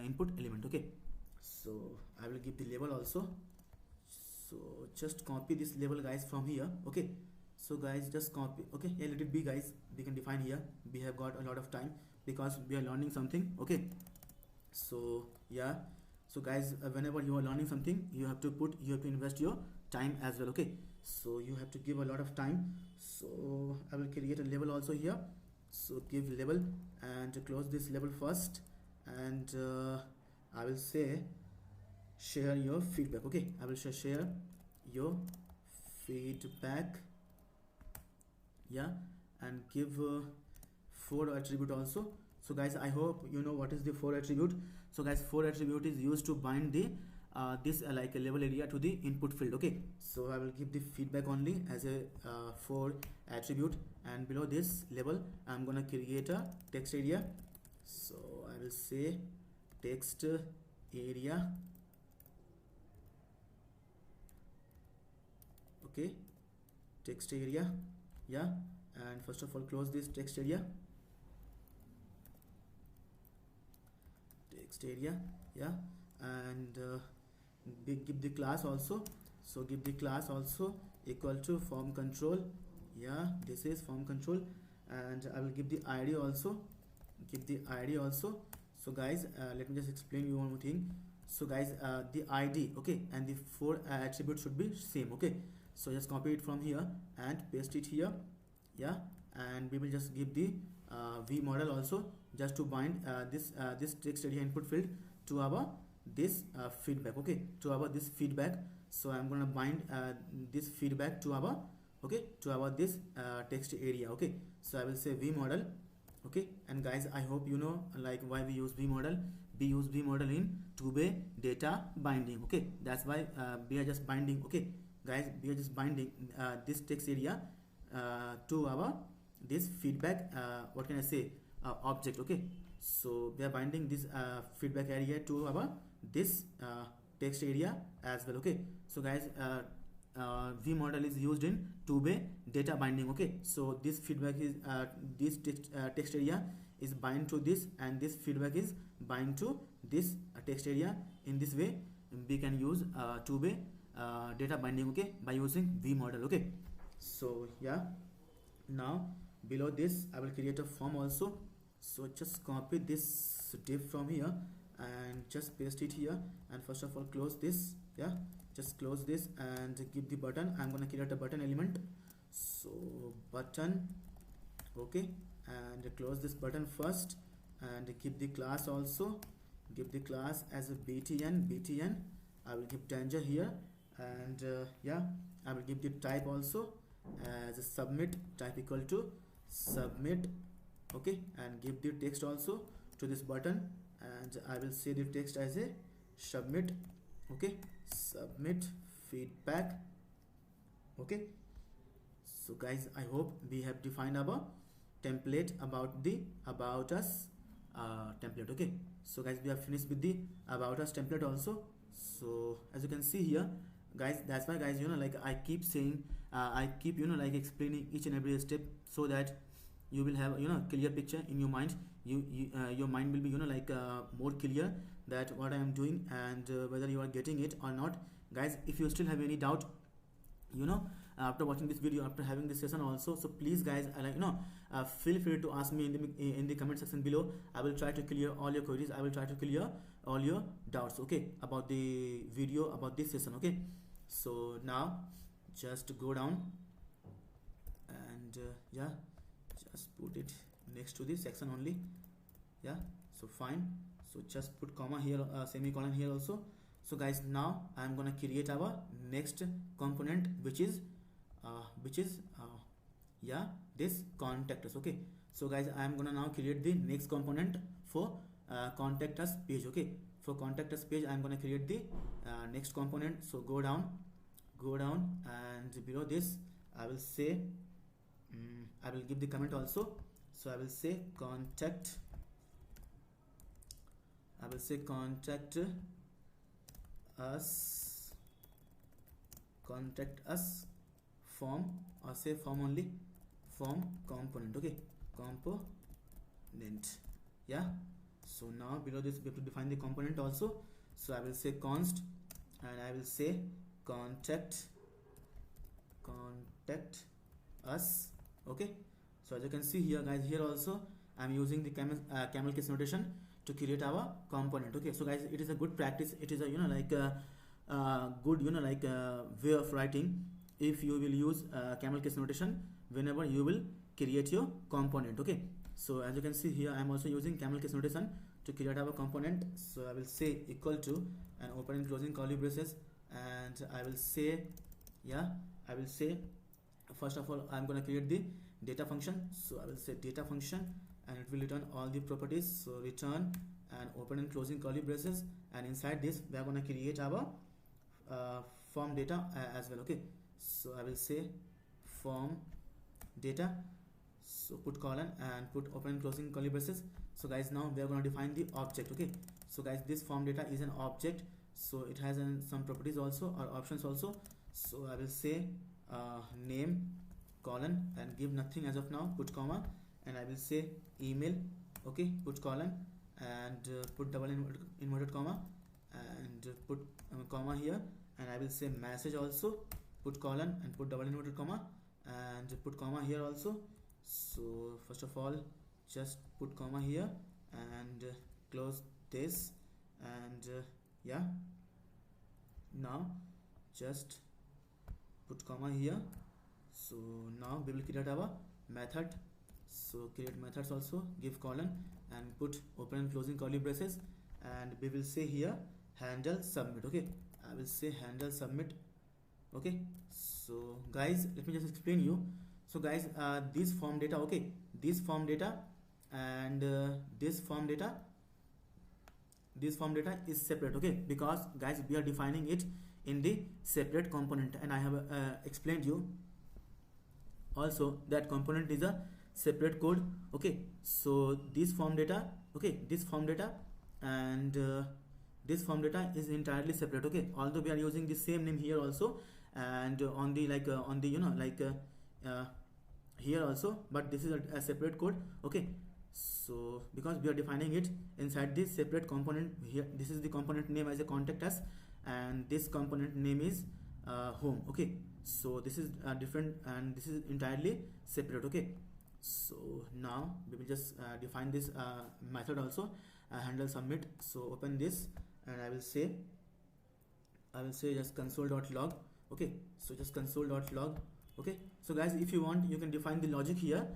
input element. Okay, so I will give the label also. So just copy this label guys from here. Okay, so guys just copy. Okay, yeah, let it be guys, we can define here, we have got a lot of time because we are learning something. Okay, so yeah, so guys, whenever you are learning something, you have to invest your time as well. Okay, so you have to give a lot of time. So I will create a label also here, so give label and close this label first, and I will say share your feedback. Okay, I will share your feedback, yeah, and give 4 attribute also. So guys, I hope you know what is the 4 attribute. So guys, 4 attribute is used to bind the this like a label area to the input field. Okay, so I will give the feedback only as a 4 attribute, and below this label I'm gonna create a text area. So I will say text area. Okay, text area, yeah, and first of all close this text area, yeah, and give the class also. So give the class also equal to form control, yeah, this is form control, and I will give the id also, So guys, let me just explain you one more thing. So guys, the id, okay, and the 4 attributes should be same. Okay, So just copy it from here and paste it here. Yeah, and we will just give the v model also, just to bind this text area input field to our this feedback. Okay, to our this feedback. So I'm gonna bind this feedback to our, okay, to our this text area. Okay, so I will say v model. Okay, and guys, I hope you know like why we use v model. We use v model in two-way data binding. Okay, that's why we are just binding. Okay guys, we are just binding this text area to our this feedback, what can I say, object. Okay, so we are binding this feedback area to our this text area as well. Okay, so guys, v model is used in two-way data binding. Okay, so this feedback is this text area is bind to this, and this feedback is bind to this text area. In this way we can use two-way data binding, okay, by using v model. Okay, so yeah, now below this I will create a form also. So just copy this div from here and just paste it here, and first of all close this. Yeah, just close this and give the button. I'm gonna create a button element, so button. Okay, and close this button first, and give the class also. Give the class as a btn. I will give danger here, and yeah, I will give the type also as a submit, type equal to submit. Okay, and give the text also to this button, and I will say the text as a submit. Okay, submit feedback. Okay, so guys, I hope we have defined our template about the about us template. Okay, so guys, we have finished with the about us template also. So as you can see here guys, that's why guys, you know, like I keep saying, I keep, you know, like explaining each and every step, so that you will have, you know, clear picture in your mind. Your mind will be, you know, like more clear that what I am doing, and whether you are getting it or not. Guys, if you still have any doubt, you know, after watching this video, after having this session also, so please guys, like, you know, feel free to ask me in the comment section below. I will try to clear all your queries. I will try to clear all your doubts, okay, about the video, about this session. Okay, so now just go down and yeah, just put it next to the section only. Yeah, so fine. So just put comma here, semicolon here also. So guys, now I'm gonna create our next component, which is yeah, this contact us. Okay, so guys, I'm gonna now create the next component for contact us page. Okay, for contact us page I'm gonna create the next component. So go down, and below this I will say I will give the comment also. So I will say contact us form, or say form only, form component. Okay, component. Yeah, so now below this we have to define the component also. So I will say const, and I will say contact us. Okay, so as you can see here guys, here also I'm using the camel case notation to create our component. Okay, so guys, it is a good practice. It is a, you know, like good, you know, like way of writing, if you will use camel case notation whenever you will create your component. Okay, so as you can see here, I'm also using camel case notation to create our component. So I will say equal to, and open and closing curly braces, and I will say, yeah, I will say, first of all I'm going to create the data function. So I will say data function, and it will return all the properties. So return and open and closing curly braces, and inside this we are going to create our form data as well. Okay, so I will say form data, so put colon and put open and closing curly braces. So guys, now we are going to define the object. Okay, so guys, this form data is an object, so it has some properties also, or options also. So I will say name colon, and give nothing as of now, put comma, and I will say email. Okay, put colon, and put double inverted comma, and put comma here, and I will say message also, put colon and put double inverted comma, and put comma here also. So first of all just put comma here and close this, and yeah, now just put comma here. So now we will create our method. So create methods also, give colon and put open and closing curly braces, and we will say here handle submit. Okay, I will say handle submit. Okay, so guys, let me just explain you. So guys, this form data, okay, this form data and this form data is separate. Okay, because guys, we are defining it in the separate component, and I have explained you also that component is a separate code. Okay, so this form data, okay, this form data and this form data is entirely separate. Okay, although we are using the same name here also, and on the on the here also, but this is a separate code. Okay, so because we are defining it inside this separate component here, this is the component name as a contact us, and this component name is home. Okay, so this is different and this is entirely separate. Okay, so now we will just define this method also, handle submit. So open this and I will say just console.log. Okay, so just console.log. Okay, so guys, if you want, you can define the logic here.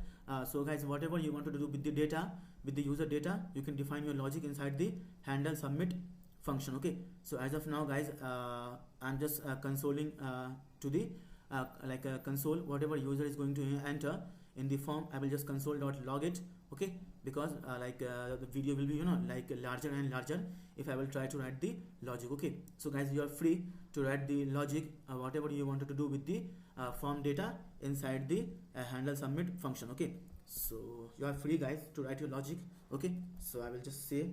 So guys, whatever you want to do with the data, with the user data, you can define your logic inside the handle submit function. Okay, so as of now guys, I'm just consoling to the console whatever user is going to enter in the form. I will just console.log it. Okay, because the video will be larger and larger if I will try to write the logic. Okay, so guys, you are free to write the logic whatever you wanted to do with the form data inside the handle submit function. Okay, so you are free guys to write your logic. Okay, so I will just say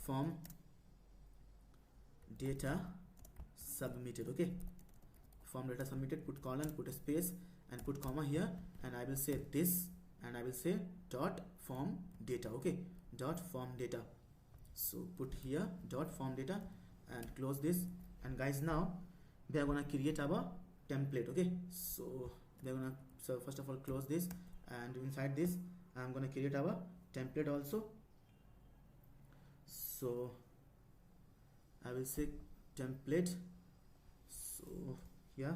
form data submitted. Okay, form data submitted, put colon, put a space and put comma here, and I will say this, and I will say dot form data. Okay, dot form data. So put here dot form data and close this. And guys, now we are gonna create our template. Okay, so first of all close this, and inside this I'm gonna create our template also. So I will say template. So yeah,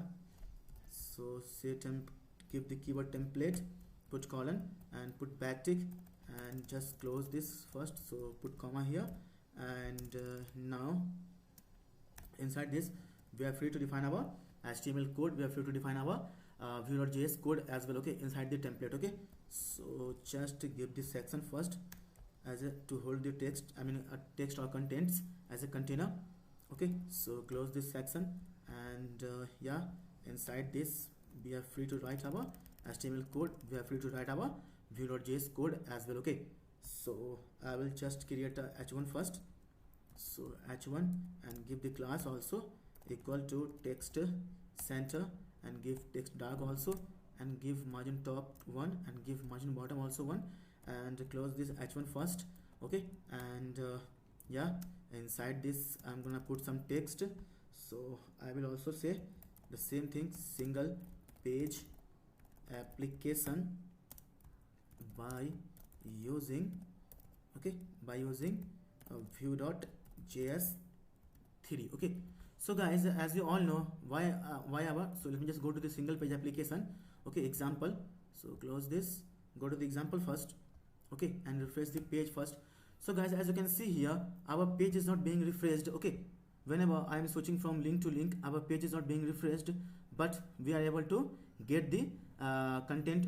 so say give the keyword template, put colon and put backtick and just close this first. So put comma here, and now inside this we are free to define our HTML code, we are free to define our Vue.js code as well. Okay, inside the template. Okay, so just give this section first as a to hold the text, text or contents as a container. Okay, so close this section, and yeah, inside this we are free to write our HTML code, we are free to write our Vue.js code as well. Okay, so I will just create a h1 first. So h1 and give the class also equal to text center, and give text dark also, and give margin top 1 and give margin bottom also 1, and close this h1 first. Okay, and yeah, inside this I'm gonna put some text. So I will also say the same thing, single page application by using Vue.js 3. Okay, so guys, as you all know, why our, so let me just go to the single page application. Okay, example. So close this, go to the example first. Okay, and refresh the page first. So guys, as you can see here, our page is not being refreshed. Okay, whenever I am switching from link to link, our page is not being refreshed, but we are able to get the content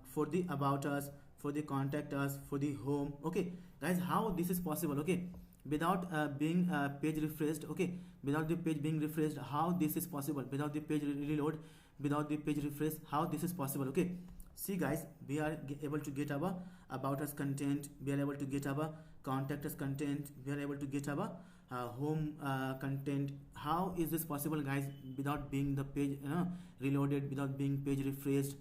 for the about us, for the contact us, for the home. Okay guys, how this is possible? Okay, without being page refreshed. Okay, without the page being refreshed, how this is possible? Without the page reload, without the page refresh, how this is possible? Okay, see guys, we are able to get our about us content, we are able to get our contact us content, we are able to get our home content. How is this possible guys, without being the page reloaded, without being page refreshed?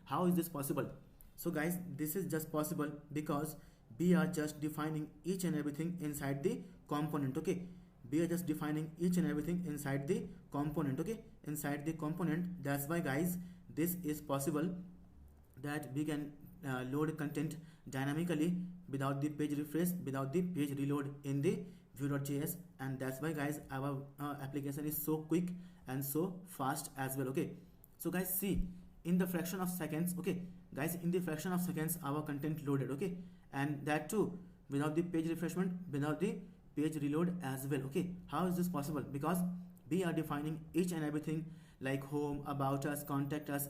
How is this possible? So guys, this is just possible because we are just defining each and everything inside the component. Okay, we are just defining each and everything inside the component. Okay, inside the component. That's why guys, this is possible that we can load content dynamically without the page refresh, without the page reload in the Vue.js. And that's why guys, our application is so quick and so fast as well. Okay, so guys, see, in the fraction of seconds, okay guys, in the fraction of seconds our content loaded, okay, and that too without the page refreshment, without the page reload as well. Okay, how is this possible? Because we are defining each and everything like home, about us, contact us,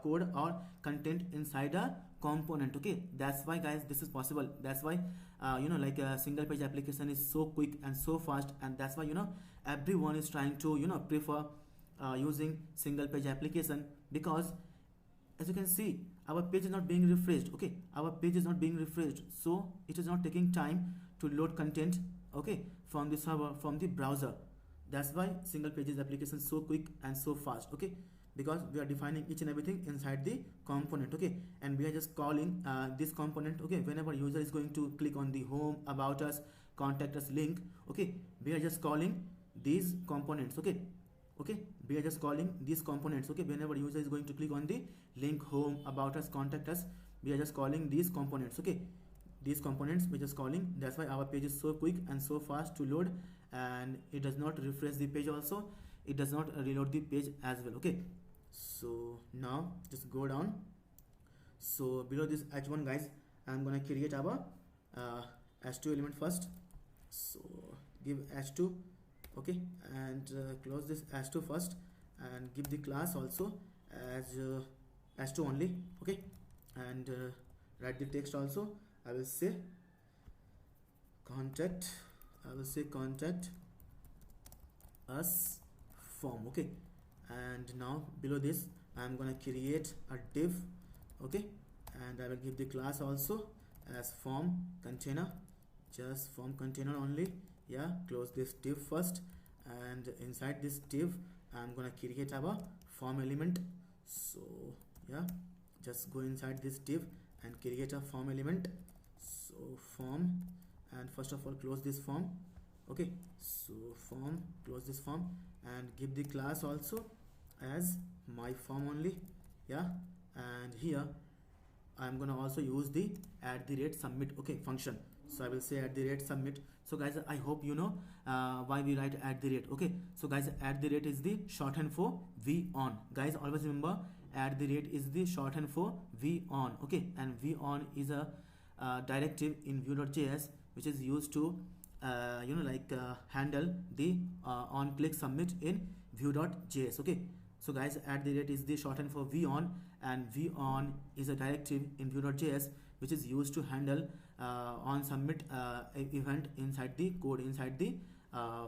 code or content inside a component. Okay, that's why guys this is possible. That's why like a single page application is so quick and so fast, and that's why everyone is trying to prefer using single page application, because as you can see our page is not being refreshed. Okay, our page is not being refreshed, so it is not taking time to load content, okay, from the server, from the browser. That's why single pages application is so quick and so fast. Okay, because we are defining each and everything inside the component. Okay, and we are just calling this component. Okay, whenever user is going to click on the home, about us, contact us link, okay, we are just calling these components. Okay, we are just calling these components. Okay, whenever user is going to click on the link home, about us, contact us, we are just calling these components. Okay, these components we're just calling. That's why our page is so quick and so fast to load, and it does not refresh the page also, it does not reload the page as well. Okay, so now just go down. So below this h1 guys, I'm gonna create our h2 element first. So give h2, okay, and close this h2 first, and give the class also as h2 only. Okay, and write the text also. I will say contact us form. Okay, and now below this I'm gonna create a div. Okay, and I will give the class also as form container, just form container only. Yeah, close this div first, and inside this div I'm gonna create our form element. So yeah, just go inside this div and create a form element. So form, and first of all close this form. Okay, so form, close this form, and give the class also as my form only. Yeah, and here I'm gonna also use the @submit, okay, function. So I will say @submit. So guys, I hope you know why we write @. Okay, so guys, @ is the shorthand for v on. Guys, always remember @ is the shorthand for v on. Okay, and v on is a directive in Vue.js which is used to handle the on click submit in Vue.js. Okay, so guys, @ is the shorthand for v on, and v on is a directive in Vue.js which is used to handle on submit event inside the code, inside the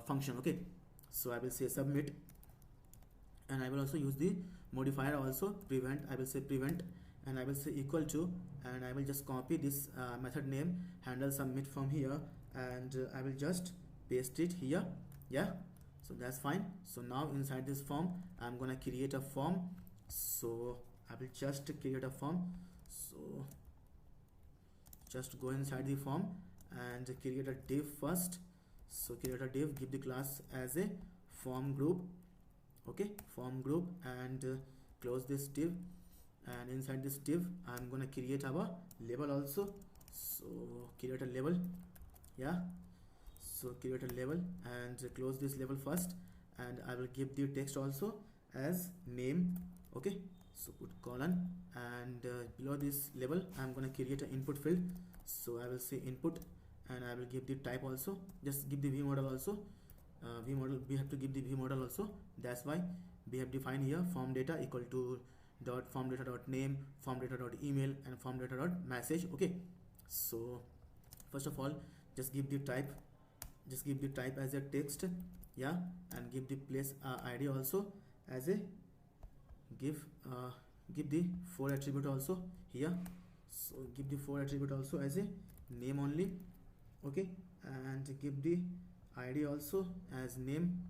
function. Okay, so I will say submit, and I will also use the modifier also prevent. I will say prevent, and I will say equal to, and I will just copy this method name handle submit from here, and I will just paste it here. Yeah, so that's fine. So now inside this form I'm gonna create a form. So I will just create a form. So just go inside the form and create a div first. So create a div, give the class as a form group. Okay, form group, and close this div, and inside this div I'm gonna create our label also. So create a label. Yeah, so create a label and close this label first, and I will give the text also as name. Okay, so put colon, and below this label I'm gonna create an input field. So I will say input, and I will give the type also. Just give the v model also. V model, we have to give the v model also. That's why we have defined here form data equal to dot form data dot name, form data dot email, and form data dot message. Okay, so first of all just give the type, as a text. Yeah, and give the place id also as a give the for attribute also here. So give the for attribute also as a name only. Okay, and give the id also as name.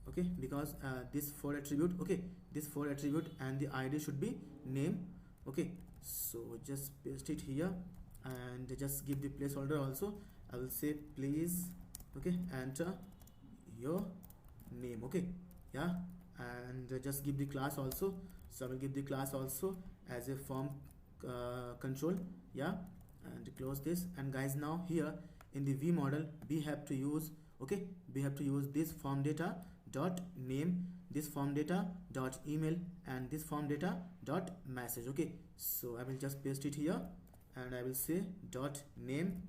Okay, because this for attribute, okay, this for attribute and the id should be name. Okay, so just paste it here, and just give the placeholder also. I will say please, okay, enter your name. Okay, yeah, and just give the class also. So I will give the class also as a form control. Yeah, and close this. And guys, now here in the v model we have to use, okay, we have to use this form data dot name this form data dot email and this form data dot message. Okay, so I will just paste it here and I will say dot name.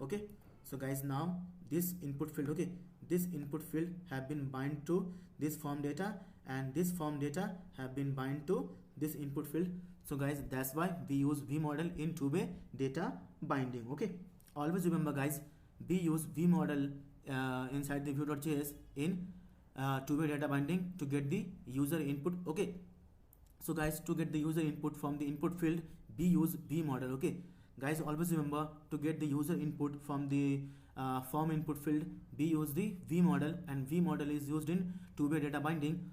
Okay, so guys, now this input field, okay, this input field have been bind to this form data and this form data have been bind to this input field. So guys, that's why we use vModel in two-way data binding. Okay, always remember guys, we use vModel inside the view.js in two-way data binding to get the user input. Okay, so guys, to get the user input from the input field, we use vModel. Okay guys, always remember, to get the user input from the form input field, we use the vModel, and vModel is used in two-way data binding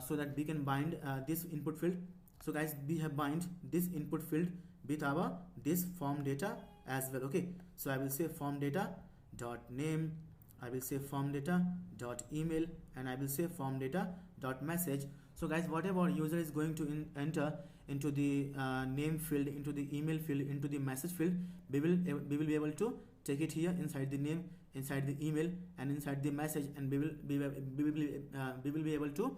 so that we can bind this input field. So guys, we have bind this input field with our this form data as well. Okay, so I will say form data dot name, I will say form data dot email, and I will say form data dot message. So guys, whatever user is going to enter into the name field, into the email field, into the message field, we will be able to take it here inside the name, inside the email, and inside the message, and we will be able to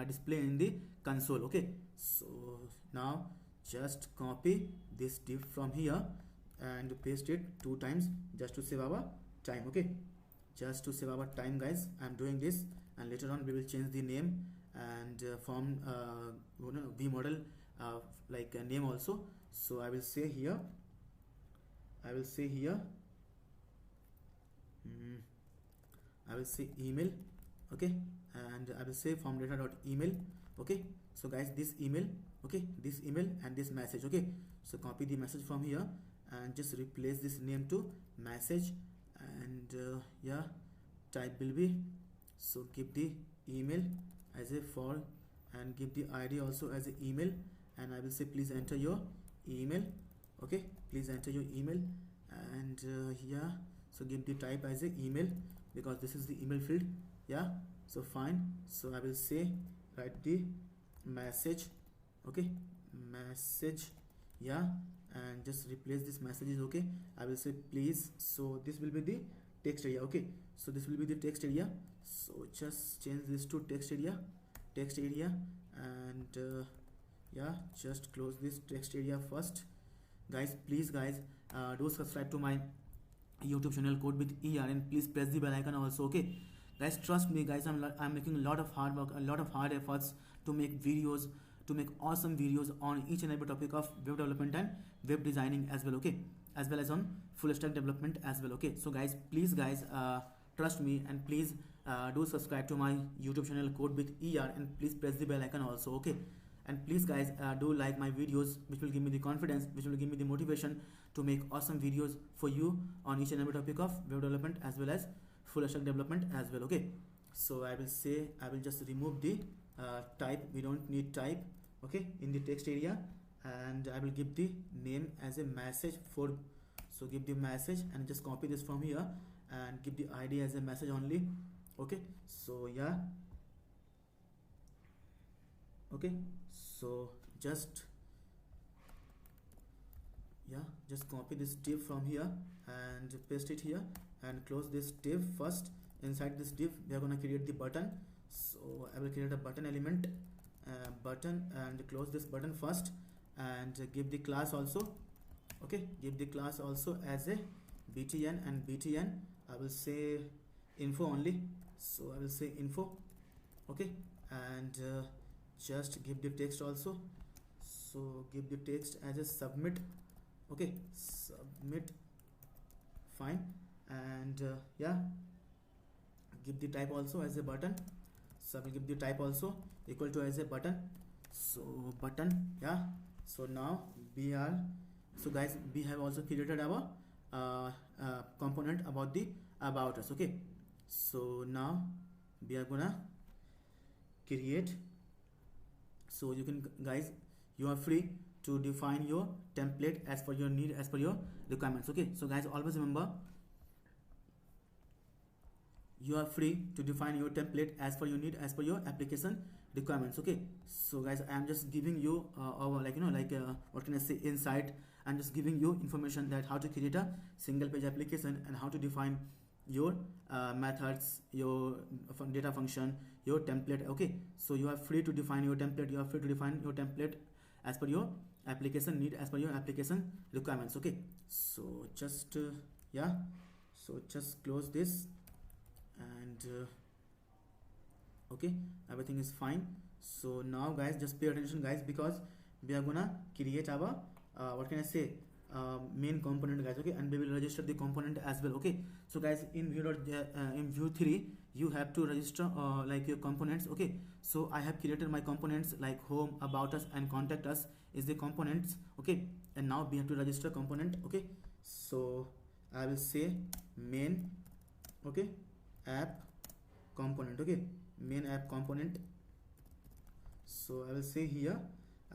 display in the console. Okay, so now just copy this div from here and paste it 2 times just to save our time. Okay, just to save our time guys, I'm doing this, and later on we will change the name and form vModel like a name also. So I will say here, I will say email. Okay, and I will say form data dot email. Okay, so guys, this email, okay, this email and this message. Okay, so copy the message from here and just replace this name to message, and yeah, type will be, so give the email as a for and give the ID also as a email, and I will say please enter your email. Okay, please enter your email, and yeah, so give the type as a email because this is the email field. Yeah, so fine, so I will say write the message. Okay, message, yeah, and just replace this messages. Okay, I will say please, so this will be the text area. Okay, so this will be the text area, so just change this to text area, and yeah, just close this text area first. Guys, please guys, do subscribe to my YouTube channel Code with ER, and please press the bell icon also. Okay guys, trust me guys, I'm making a lot of hard work, a lot of hard efforts to make videos, to make awesome videos on each and every topic of web development and web designing as well. Okay, as well as on full stack development as well. Okay, so guys, please guys, trust me, and please do subscribe to my YouTube channel Code with ER, and please press the bell icon also. Okay, and please guys, do like my videos, which will give me the confidence, which will give me the motivation to make awesome videos for you on each and every topic of web development as well as full stack development as well. Okay, so I will say, I will just remove the type, we don't need type. Okay, in the text area, and I will give the name as a message for, so give the message and just copy this from here and give the ID as a message only. Okay, so yeah, okay, so just copy this div from here and paste it here and close this div first. Inside this div we are going to create the button, so I will create a button element, button, and close this button first, and give the class also. Okay, give the class also as a btn, and btn I will say info only, so I will say info. Okay, and just give the text also, so give the text as a submit. Okay, submit, fine, and yeah, give the type also as a button, so I will give the type also equal to as a button, so button. Yeah, so now we are, so guys, we have also created our component about the about us. Okay, so now we are gonna create, so you can guys, you are free to define your template as per your need, as per your requirements. Okay, so guys, always remember, you are free to define your template as per your need, as per your application requirements. Okay, so guys, I am just giving you our what can I say, insight. I'm just giving you information that how to create a single page application and how to define your methods, your data function, your template. Okay, so you are free to define your template, you are free to define your template as per your application need, as per your application requirements. Okay, so just yeah, so just close this, and okay, everything is fine. So now guys, just pay attention guys, because we are gonna create our what can I say, main component guys. Okay, and we will register the component as well. Okay, so guys, in in view 3 you have to register like your components. Okay, so I have created my components like home, about us, and contact us is the components. Okay, and now we have to register component. Okay, so I will say main, okay, app component. Okay, main app component. So I will say here,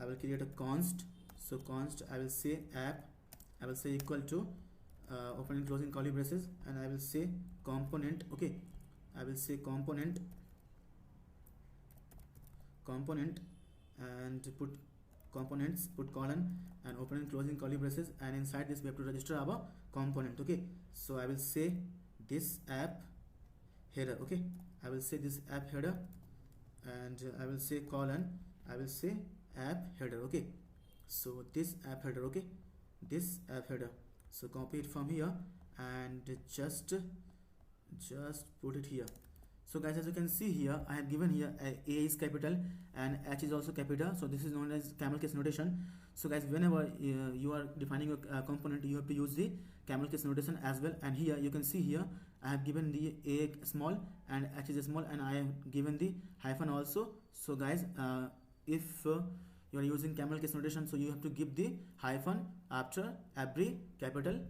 I will create a const. So const, I will say app, I will say equal to opening and closing curly braces, and I will say component. Okay, I will say component, and put components, put colon, and opening and closing curly braces, and inside this we have to register our component. Okay, so I will say this app header. Okay, I will say this app header, and I will say colon, I will say app header. Okay, so this app header. Okay, this app header, so copy it from here and just put it here. So guys, as you can see here, I have given here A is capital and H is also capital, so this is known as camel case notation. So guys, whenever you are defining a component, you have to use the camel case notation as well. And here you can see here, I have given the A small and H is small, and I have given the hyphen also. So guys, if you are using camel case notation, so you have to give the hyphen after every capital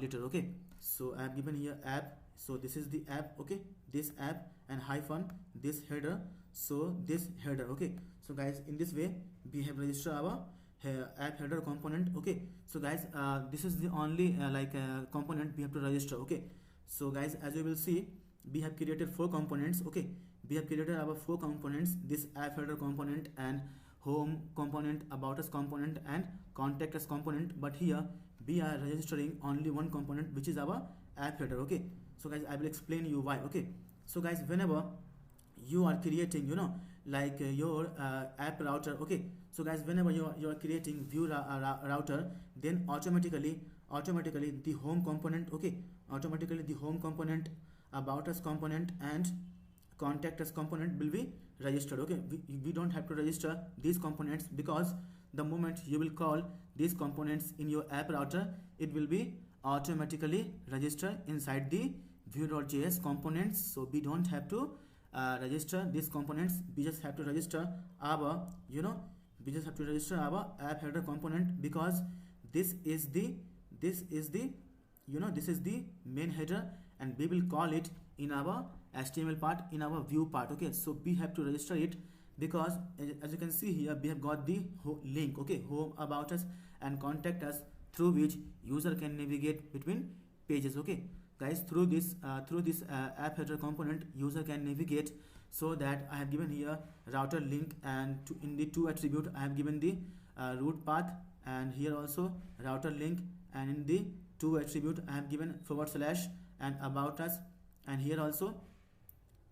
letter. Okay, so I have given here app, so this is the app. Okay, this app, and hyphen this header, so this header. Okay, so guys, in this way we have registered our app header component. Okay, so guys, this is the only component we have to register. Okay, so guys, as you will see, we have created 4 components. Okay, we have created our 4 components, this app header component, and home component, about us component, and contact us component. But here we are registering only one component, which is our app header. Okay, so guys, I will explain you why. Okay, so guys, whenever you are creating, your app router. Okay, so guys, whenever you are creating view router, then automatically the home component. Okay, automatically the home component, about us component, and contact us component will be registered. Okay, we don't have to register these components, because the moment you will call these components in your app router, it will be automatically registered inside the view.js components. So we don't have to register these components. We just have to register our app header component, because this is the main header, and we will call it in our HTML part, in our view part. Okay, so we have to register it, because as you can see here, we have got the link. Okay, home, about us, and contact us, through which user can navigate between pages. Okay guys, through this app header component, user can navigate. So that I have given here router link, and in the to attribute I have given the root path, and here also router link, and in the to attribute I have given / and about us, and here also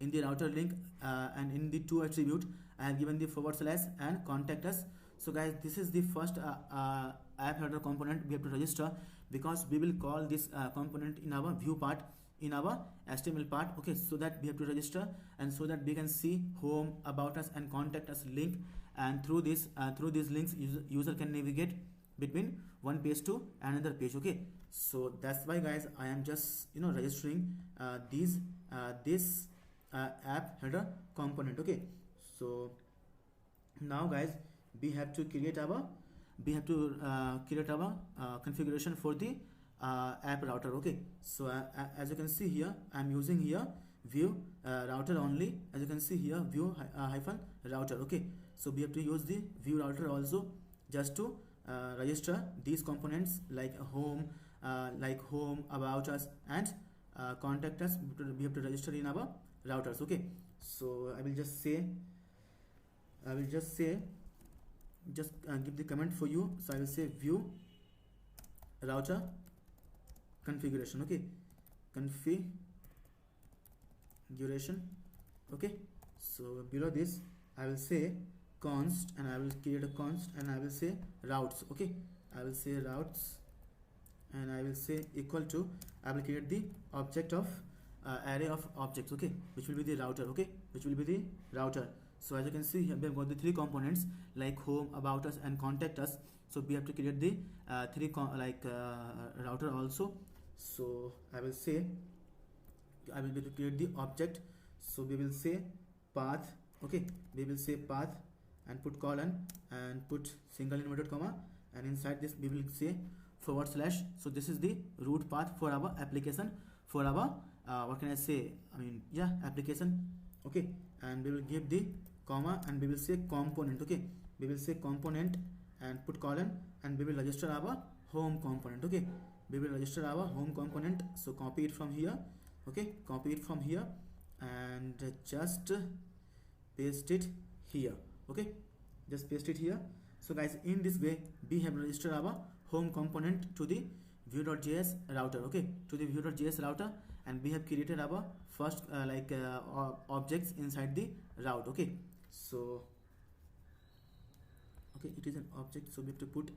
in the router link and in the to attribute I have given the / and contact us. So guys, this is the first app header component we have to register, because we will call this component in our view part, in our HTML part. Okay, so that we have to register, and so that we can see home, about us, and contact us link, and through these links user can navigate between one page to another page. Okay, so that's why guys, I am just registering this app header component. Okay, so now guys, we have to create our configuration for the app router. Okay, so as you can see here, I'm using here view router only. As you can see here, view hyphen router. Okay, so we have to use the view router also, just to register these components like home, about us, and contact us. We have to register in our routers. Okay, so I will just say give the comment for you. So I will say view router configuration. Okay, configuration. duration. Okay, so below this I will say const, and I will create a const, and I will say routes. Okay, I will say routes, and I will say equal to, I will create the object of array of objects, okay, which will be the router. Okay, which will be the router. So as you can see here, we have got the three components like home, about us, and contact us. So we have to create the router also. So I will say, I will be to create the object. So we will say path. Okay, we will say path and put colon and put single inverted comma, and inside this we will say forward slash. So this is the root path for our application, for our what can I say, application. Okay, and we will give the comma, and we will say component. Okay, we will say component and put colon, and we will register our home component. Okay, we will register our home component. So copy it from here. Okay, copy it from here and just paste it here. Okay, just paste it here. So guys, in this way we have registered our home component to the view.js router. Okay, to the view.js router, and we have created our first objects inside the route. Okay, so okay, it is an object, so we have to put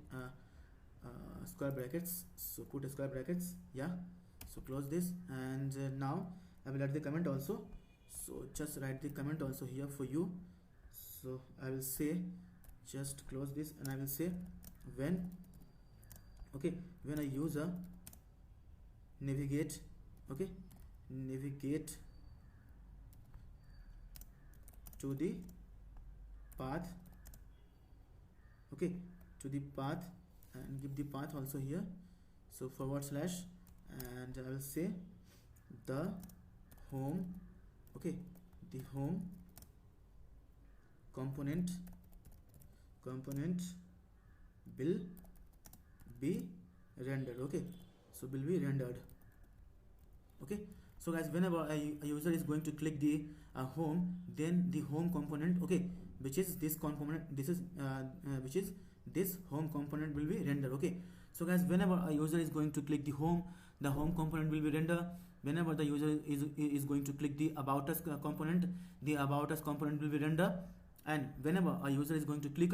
square brackets. So put a square brackets, yeah. So close this, and now I will add the comment also. So just write the comment also here for you. So I will say, just close this, and I will say when, okay, when a user navigate, okay, navigate to the path, okay, to the path, and give the path also here. So forward slash, and I will say the home, okay, the home component will be rendered. Okay, so will be rendered. Okay, so guys, whenever a user is going to click the home, then the home component, okay, which is this component, this is which is this home component will be rendered. Okay, so guys, whenever a user is going to click the home component will be rendered. Whenever the user is going to click the about us component, the about us component will be rendered. And whenever a user is going to click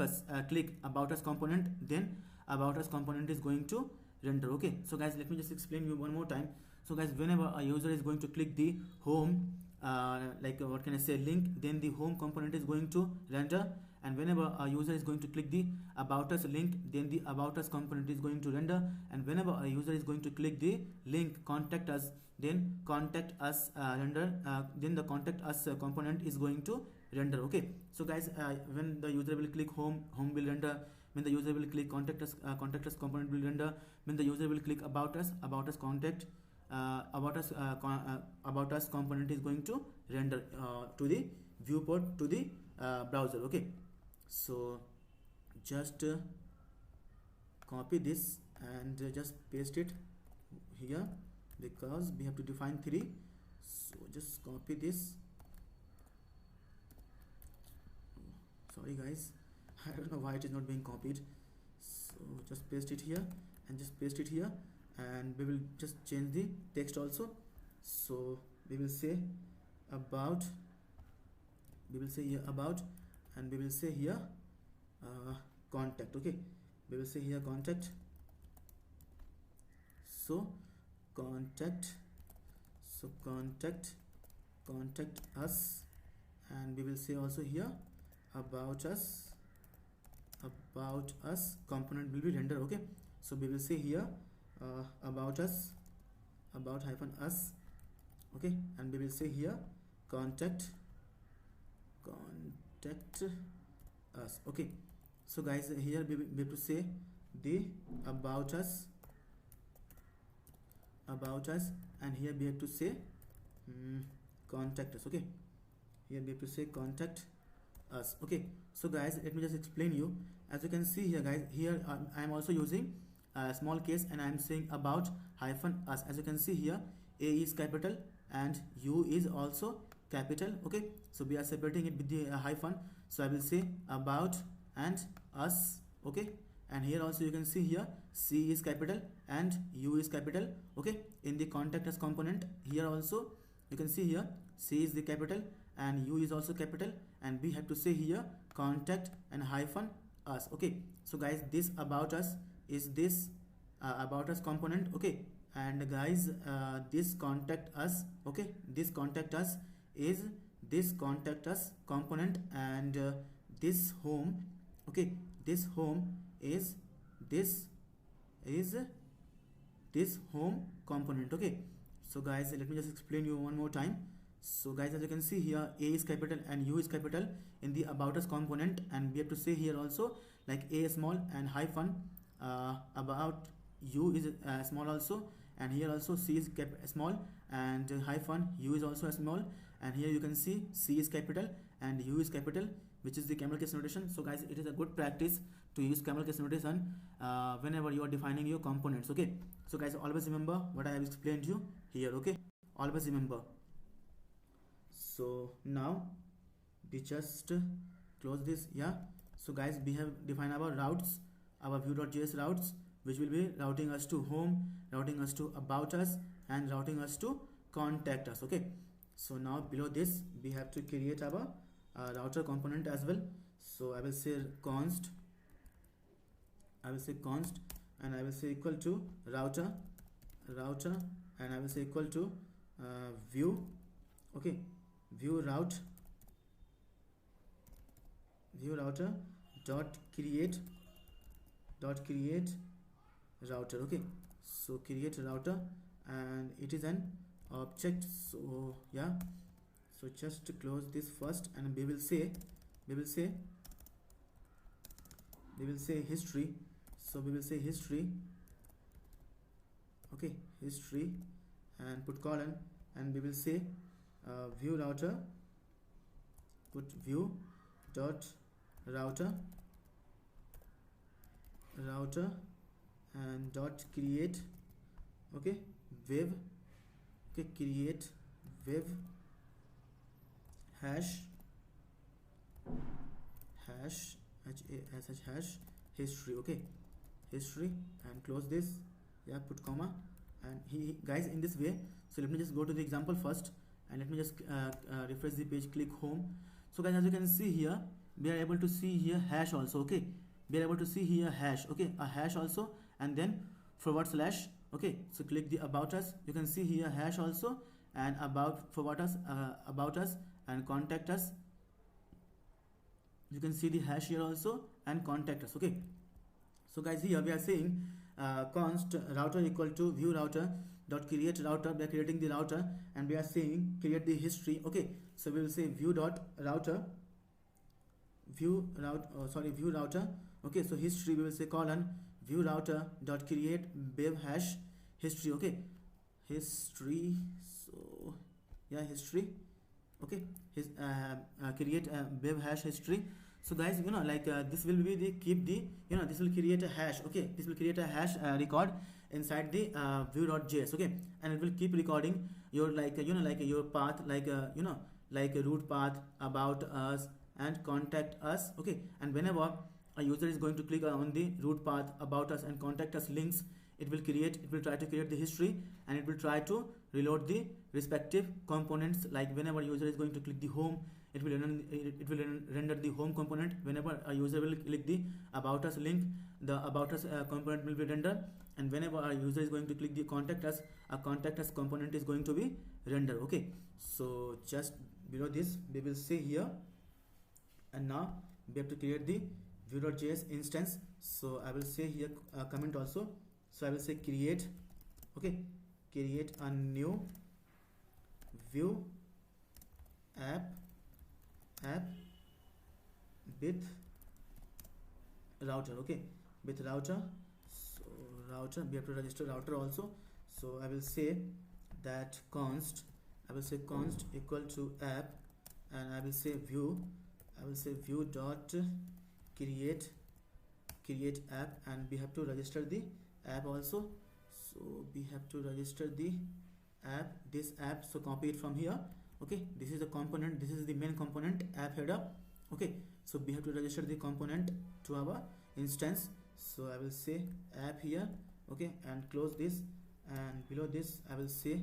about us component, then about us component is going to render. Okay, so guys, let me just explain you one more time. So guys, whenever a user is going to click the home what can I say, link, then the home component is going to render. And whenever a user is going to click the about us link, then the about us component is going to render. And whenever a user is going to click the link contact us, then contact us render, then the contact us component is going to render. Okay, so guys, when the user will click home will render. When the user will click contact us component will render. When the user will click about us contact about us component is going to render to the viewport, to the browser. Okay, so just copy this and just paste it here, because we have to define 3. So just copy this. Sorry guys, I don't know why it is not being copied. So just paste it here and just paste it here, and we will just change the text also. So we will say about, we will say here about, and we will say here contact. Okay, we will say here contact. So contact us, and we will say also here about us component will be rendered. Okay, so we will say here about us, about hyphen us, okay, and we will say here contact us. Okay, so guys, here we have to say the about us, and here we have to say contact us. Okay, here we have to say contact us. Okay, so guys, let me just explain you. As you can see here guys, here I am also using a small case, and I am saying about hyphen us. As you can see here, A is capital and U is also capital. Okay, so we are separating it with the hyphen. So I will say about and us. Okay, and here also you can see here C is capital and U is capital. Okay, in the contact us component, here also you can see here C is the capital and U is also capital, and we have to say here contact and hyphen us. Okay, so guys, this about us is this about us component. Okay, and guys, this contact us, okay, this contact us is this contact us component, and this home, okay, this home is this home component. Okay, so guys, let me just explain you one more time. So guys, as you can see here, A is capital and U is capital in the about us component, and we have to say here also like A small and hyphen about U is small also, and here also C is small and hyphen U is also small, and here you can see C is capital and U is capital, which is the camel case notation. So guys, it is a good practice to use camel case notation whenever you are defining your components. Okay, so guys, always remember what I have explained you here. Okay, always remember. So now we just close this. Yeah, so guys, we have defined our routes, our view.js routes, which will be routing us to home, routing us to about us, and routing us to contact us. Okay, so now below this we have to create our router component as well. So I will say const, and I will say equal to router, and I will say equal to view. Okay, view router dot create router. Okay, so create router, and it is an object. So yeah, so just to close this first, and we will say history. So we will say history. Okay, history, and put colon, and we will say view router, put view dot router and dot create, okay, web, okay, create web hash history. Okay, history, and close this. Yeah, put comma, and guys, in this way. So let me just go to the example first, and let me just refresh the page, click home. So guys, as you can see here, we are able to see here hash also. Okay, we are able to see here hash. Okay, a hash also, and then forward slash. Okay, so click the about us, you can see here hash also, and about forward us, about us, and contact us. You can see the hash here also, and contact us. Okay, so guys, here we are saying const router equal to view router dot create router. We are creating the router, and we are saying create the history. Okay, so we will say view dot router, view router. Okay, so history, we will say colon view router dot create bev hash history. Okay, history. So yeah, history. Okay, his create bev hash history. So guys, like this will be the keep the, this will create a hash. Okay, this will create a hash record inside the view.js. Okay, and it will keep recording your like your path, like like a root path, about us, and contact us. Okay, and whenever a user is going to click on the root path, about us, and contact us links, it will try to create the history, and it will try to reload the respective components. Like whenever user is going to click the home, it will render the home component. Whenever a user will click the about us link, the about us component will be rendered, and whenever a user is going to click the contact us, a contact us component is going to be rendered. Okay, so just below this we will say here, and now we have to create the view.js instance. So I will say here comment also. So I will say create, okay, create a new view app with router. Okay, with router. So router, we have to register router also. So I will say that const equal to app, and I will say view dot create app, and we have to register the app also. So we have to register the app, this app. So copy it from here. Okay, this is the component, this is the main component, app header. Okay, so we have to register the component to our instance. So I will say app here. Okay, and close this, and below this I will say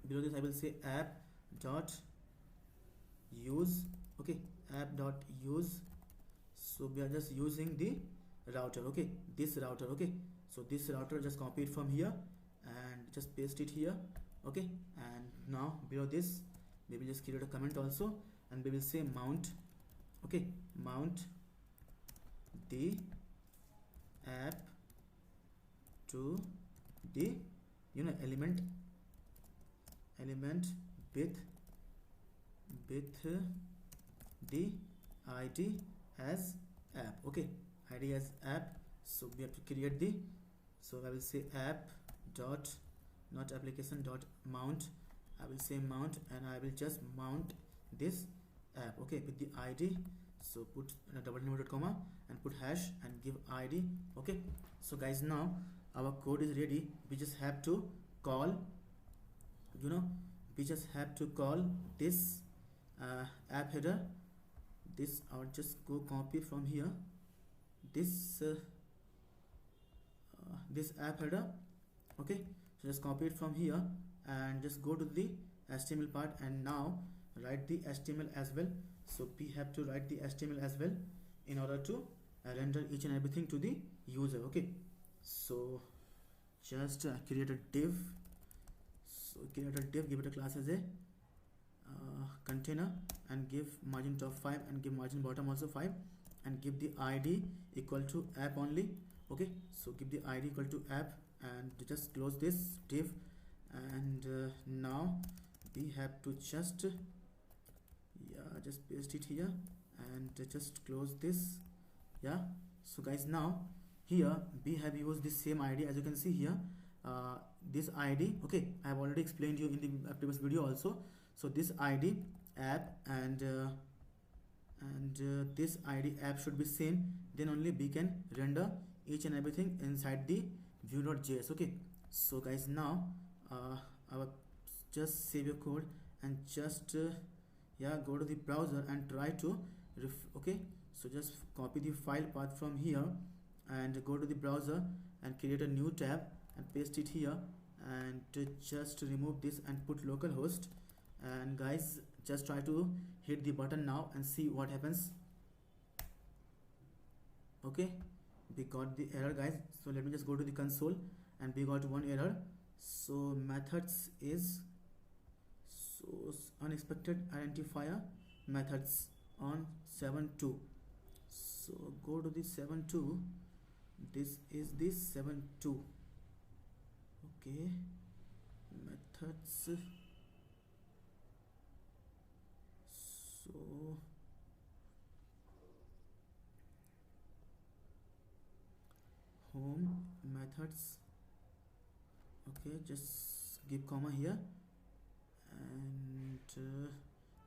below this I will say app dot use. Okay, app dot use. So we are just using the router. Okay, this router. Okay, so this router just copy it from here and just paste it here. Okay, and now below this we will just create a comment also, and we will say mount. Okay, mount the app to the element with the id as app. Okay, id as app. So we have to create the, so I will say app dot, not application dot mount. I will say mount, and I will just mount this app. Okay, with the id. So put a double inverted comma and put hash and give id. Okay, so guys, now our code is ready. We just have to call, we just have to call this app header. This I'll just go copy from here, this this app header. Okay, so just copy it from here and just go to the HTML part, and now write the HTML as well. So we have to write the HTML as well in order to render each and everything to the user. Okay, so just create a div. So create a div, give it a class as a container, and give margin top 5 and give margin bottom also 5, and give the id equal to app only. Okay, so give the id equal to app and just close this div, and now we have to just just paste it here and just close this. Yeah, so guys, now here we have used this same id, as you can see here, this id. Okay, I have already explained you in the previous video also. So this id app and this id app should be same, then only we can render each and everything inside the view.js. Okay, so guys, now our just save your code and just go to the browser and try to okay, so just copy the file path from here and go to the browser and create a new tab and paste it here, and just remove this and put localhost. And guys, just try to hit the button now and see what happens. Okay, we got the error, guys. So let me just go to the console, and we got one error. So methods is so unexpected identifier methods on 7.2. so go to the 7.2. this is this 7.2. okay, methods. So home methods. Okay, just give comma here, and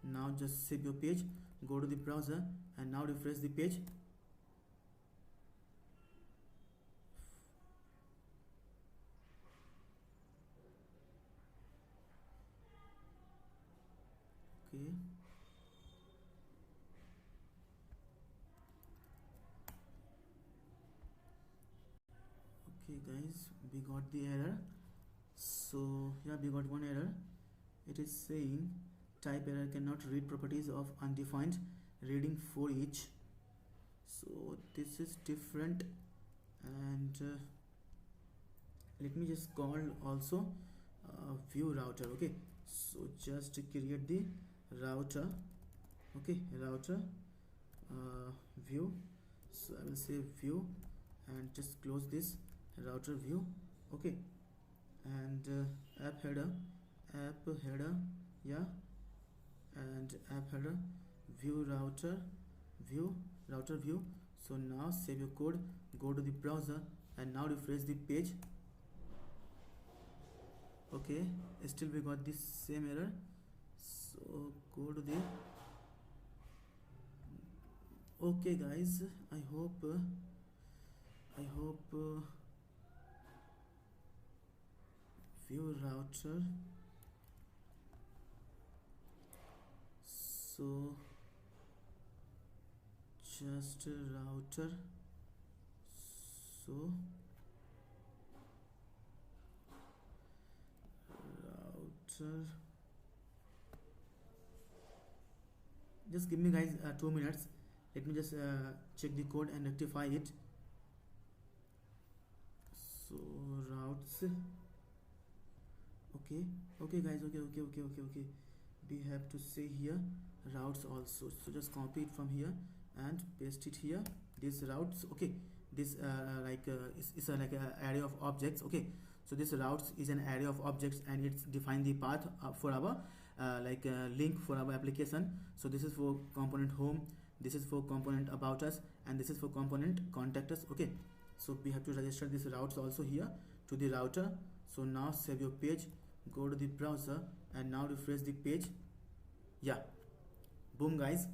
now just save your page, go to the browser and now refresh the page. Okay, okay guys, we got the error. So yeah, we got one error. It is saying type error, cannot read properties of undefined reading for each. So this is different, and let me just call also view router. Okay, so just create the router. Okay, router view. So I will say view and just close this router view. Okay, and app header, yeah, and app header view router view. So now save your code, go to the browser and now refresh the page. Okay, still we got this same error. So go to the, okay guys, I hope view router. So just router. So router router. Just give me guys 2 minutes. Let me just check the code and rectify it. So routes. Okay guys, okay, we have to say here routes also. So just copy it from here and paste it here, this routes. Okay, this is like an array of objects. Okay, so this routes is an array of objects, and it's define the path for our link for our application. So this is for component home, this is for component about us, and this is for component contact us. Okay, so we have to register this routes also here to the router. So now save your page, go to the browser, and now refresh the page. Yeah, boom guys,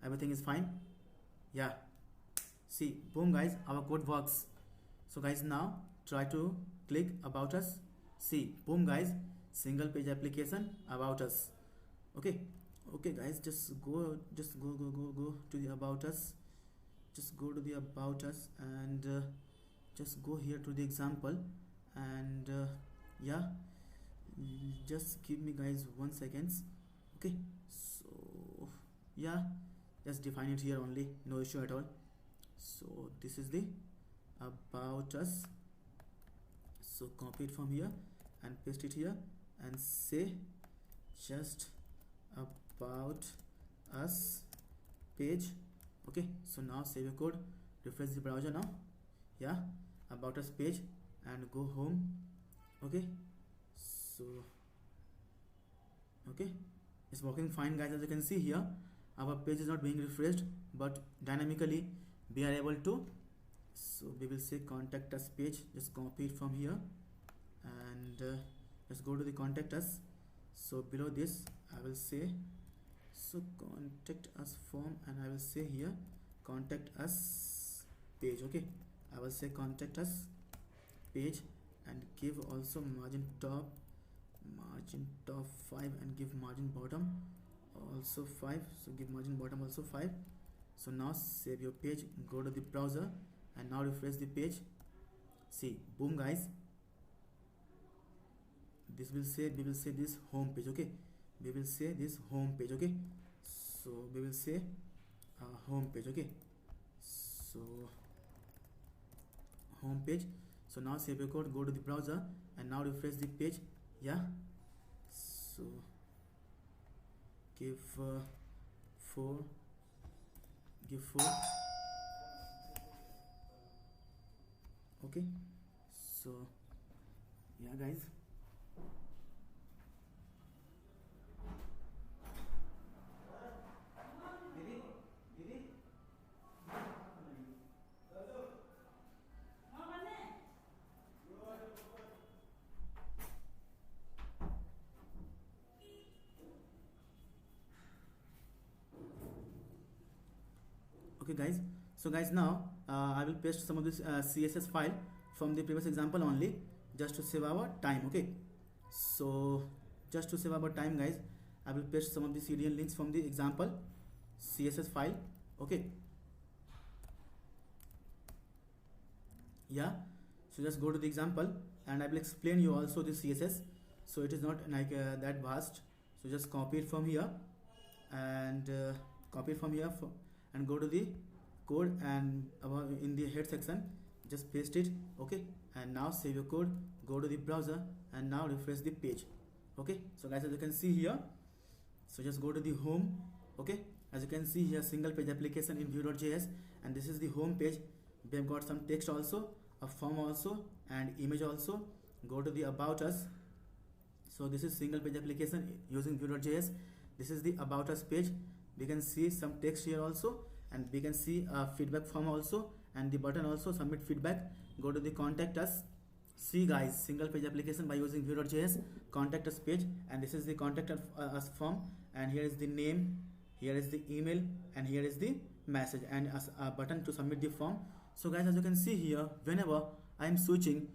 everything is fine. Yeah, see, boom guys, our code works. So guys, now try to click about us. See, boom guys, single page application about us. Okay guys, just go to the about us. Just go to the about us, and just go here to the example, and yeah, just give me guys 1 second. Okay, so yeah, just define it here only, no issue at all. So this is the about us. So copy it from here and paste it here and say just about us page. Okay, so now save your code, refresh the browser now. Yeah, about us page, and go home. Okay, so okay, it's working fine guys. As you can see here, our page is not being refreshed, but dynamically we are able to. So we will say contact us page, just copy it from here, and let's go to the contact us. So below this I will say, so contact us form, and I will say here contact us page. Okay, I will say contact us page, and give also margin top 5, and give margin bottom also 5. So give margin bottom also 5. So now save your page, go to the browser, and now refresh the page. See, boom guys, this will say, we will say this home page. Okay, we will say this home page. Okay, so we will say home page. Okay, so home page. So now save your code, go to the browser, and now refresh the page. Yeah, so give 4. Okay, so yeah guys, okay guys, so guys, now I will paste some of this CSS file from the previous example only, just to save our time. Okay, so just to save our time guys, I will paste some of the CDN links from the example CSS file. Okay, yeah, so just go to the example, and I will explain you also the CSS, so it is not like that vast. So just copy it from here, and and go to the code, and in the head section just paste it. Okay, and now save your code, go to the browser, and now refresh the page. Okay, so guys, as you can see here, so just go to the home. Okay, as you can see here, single page application in Vue.js, and this is the home page. We have got some text also, a form also, and image also. Go to the about us. So this is single page application using Vue.js. This is the about us page. We can see some text here also, and we can see a feedback form also, and the button also, submit feedback. Go to the contact us. See guys, single page application by using Vue.js, contact us page, and this is the contact us form, and here is the name, here is the email, and here is the message, and a button to submit the form. So guys, as you can see here, whenever I am switching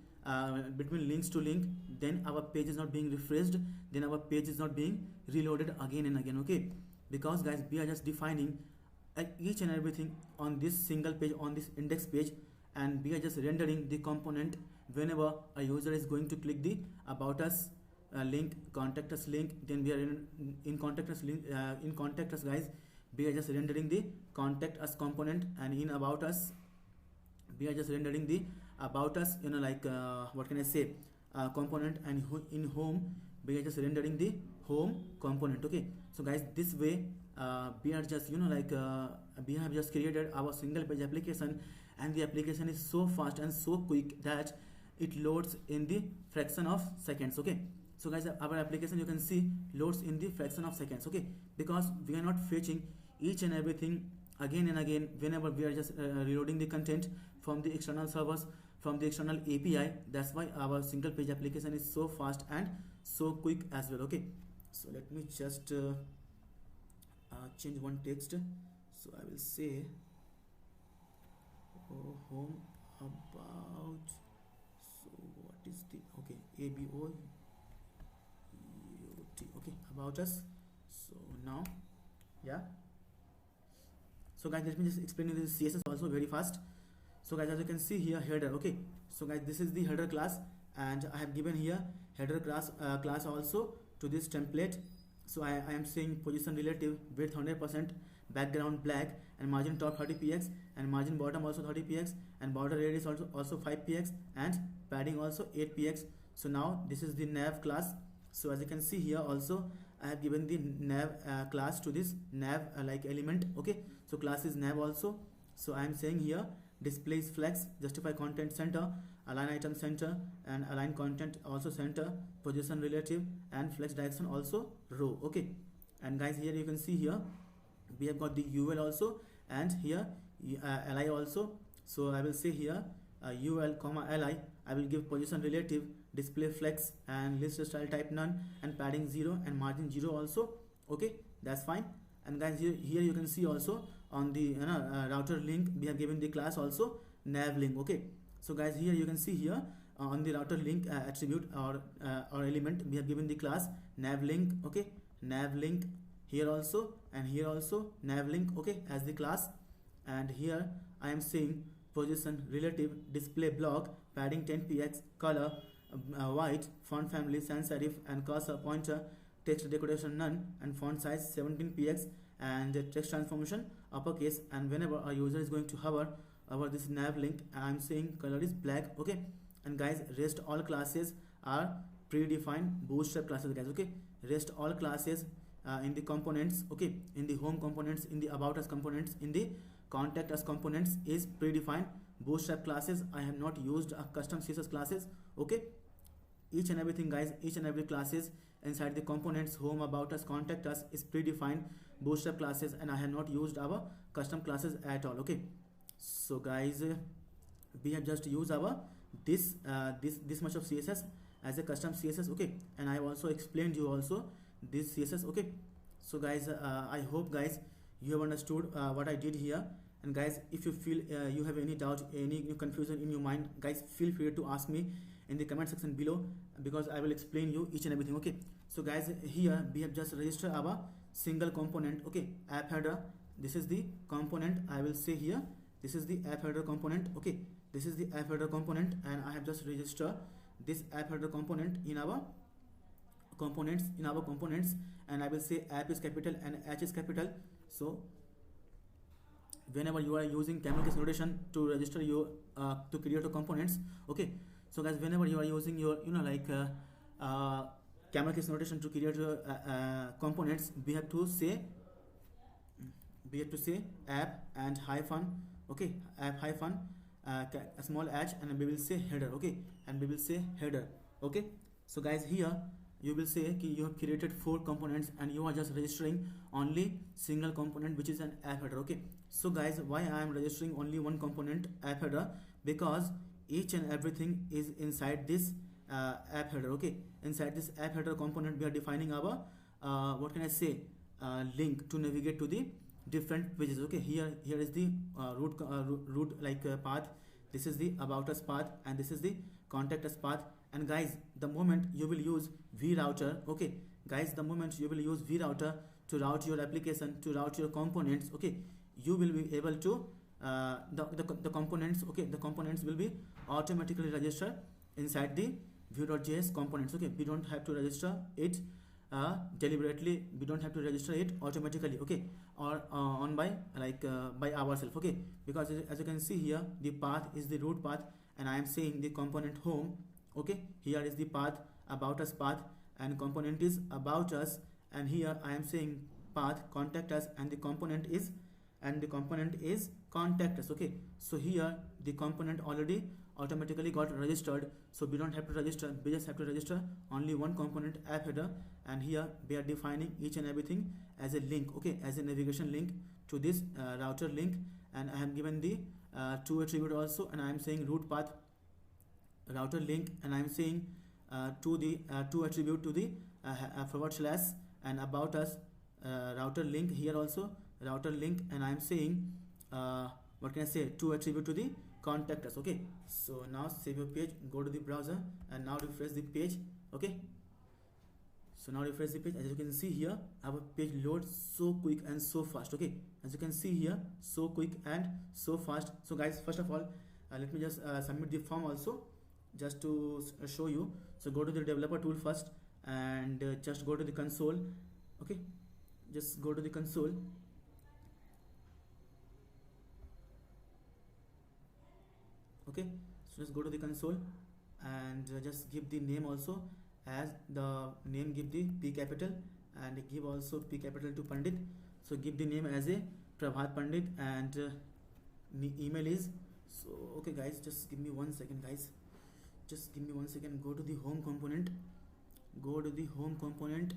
between links to link, then our page is not being refreshed, then our page is not being reloaded again and again. Okay, because guys, we are just defining each and everything on this single page, on this index page, and we are just rendering the component whenever a user is going to click the about us link, contact us link. Then we are in contact us link, in contact us guys, we are just rendering the contact us component, and in about us we are just rendering the about us, you know, like what can I say, component, and in home we are just rendering the home component. Okay, so guys, this way we are just, you know, like we have just created our single page application, and the application is so fast and so quick that it loads in the fraction of seconds. Okay, so guys, our application, you can see, loads in the fraction of seconds. Okay, because we are not fetching each and everything again and again whenever we are just reloading the content from the external servers, from the external API. That's why our single page application is so fast and so quick as well. Okay, so let me just change one text. So I will say home about, so what is the, okay, ABOUT, okay, about us. So now, yeah, so guys, let me just explain you this CSS also very fast. So guys, as you can see here, header. Okay, so guys, this is the header class, and I have given here header class also to this template. So I am saying position relative, width 100%, background black, and margin top 30px, and margin bottom also 30px, and border radius also 5px, and padding also 8px. So now this is the nav class. So as you can see here also, I have given the nav class to this nav like element. Okay, so class is nav also. So I am saying here displays flex, justify content center, align item center, and align content also center, position relative, and flex direction also row. Okay, and guys, here you can see here we have got the UL also, and here li also. So I will say here UL comma li, I will give position relative, display flex, and list style type none, and padding 0, and margin 0 also. Okay, that's fine. And guys, here you can see also on the router link we have given the class also nav link. Okay, so guys, here you can see here on the router link attribute or element, we have given the class nav link. Okay, nav link here also, and here also nav link. Okay, as the class. And here I am saying position relative, display block, padding 10px, color white, font family sans serif, and cursor pointer, text decoration none, and font size 17px, and text transformation uppercase. And whenever a user is going to hover over this nav link, I am saying color is black. Okay, and guys, rest all classes are predefined bootstrap classes, guys. Okay, rest all classes in the components, okay, in the home components, in the about us components, in the contact us components is predefined bootstrap classes. I have not used a custom CSS classes. Okay, each and everything, guys, each and every classes inside the components, home, about us, contact us, is predefined bootstrap classes, and I have not used our custom classes at all. Okay, so guys, we have just used our this much of CSS as a custom CSS. Okay, and I have also explained you also this CSS. Okay, so guys, I hope guys you have understood what I did here. And guys, if you feel you have any doubt, any confusion in your mind, guys, feel free to ask me in the comment section below, because I will explain you each and everything. Okay, so guys, here we have just registered our single component. Okay, app header, this is the component. I will say here this is the app header component. Okay, this is the app header component, and I have just registered this app header component in our components, and I will say app is capital and H is capital. So whenever you are using camel case notation to register your to create your components. Okay, so guys, whenever you are using your camel case notation to create your components, we have to say app and hyphen. Okay, app hyphen a small h, and we will say header. Okay, and we will say header. Okay, so guys, here you will say कि you have created 4 components and you are just registering only single component, which is an app header. Okay, so guys, why I am registering only one component, app header? Because each and everything is inside this app header. Okay, inside this app header component we are defining our what can I say, link to navigate to the different pages. Okay, here is the root path. This is the about us path, and this is the contact us path. And guys, the moment you will use vRouter, okay guys, the moment you will use vRouter to route your application, to route your components, okay, you will be able to the components, okay, the components will be automatically registered inside the vue.js components. Okay, we don't have to register it deliberately, we don't have to register it automatically, okay, or on by by ourselves, okay, because as you can see here, the path is the root path, and I am saying the component home. Okay, here is the path, about us path, and component is about us, and here I am saying path contact us, and the component is contact us. Okay, so here the component already automatically got registered, so we don't have to register, we just have to register only one component app header, and here we are defining each and everything as a link, okay, as a navigation link to this router link, and I have given the to attribute also, and I am saying root path router link, and I am saying to the to attribute to the forward slash and about us router link, here also router link, and I am saying what can I say, to attribute to the contact us. Okay, so now save your page, go to the browser, and now refresh the page. Okay, so now refresh the page. As you can see here, our page loads so quick and so fast. Okay, as you can see here, so quick and so fast. So guys, first of all, let me just submit the form also, just to show you. So go to the developer tool first, and just go to the console. Okay, just go to the console. Okay, so just go to the console, and just give the name also, as the name, give the P capital, and give also P capital to Pandit. So give the name as a Prabhat Pandit, and email is, so okay guys, just give me 1 second guys, just give me 1 second. Go to the home component, go to the home component.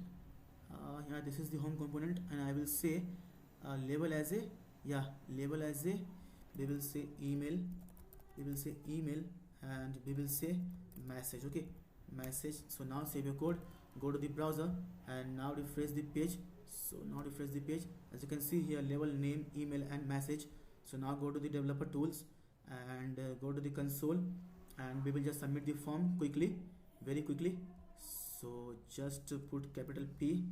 Yeah, this is the home component, and I will say label as a, yeah, label as a, we will say email, and we will say message. Okay, message. So now save your code, go to the browser, and now refresh the page. So now refresh the page. As you can see here, label, name, email, and message. So now go to the developer tools, and go to the console, and we will just submit the form quickly, very quickly. So just put capital P.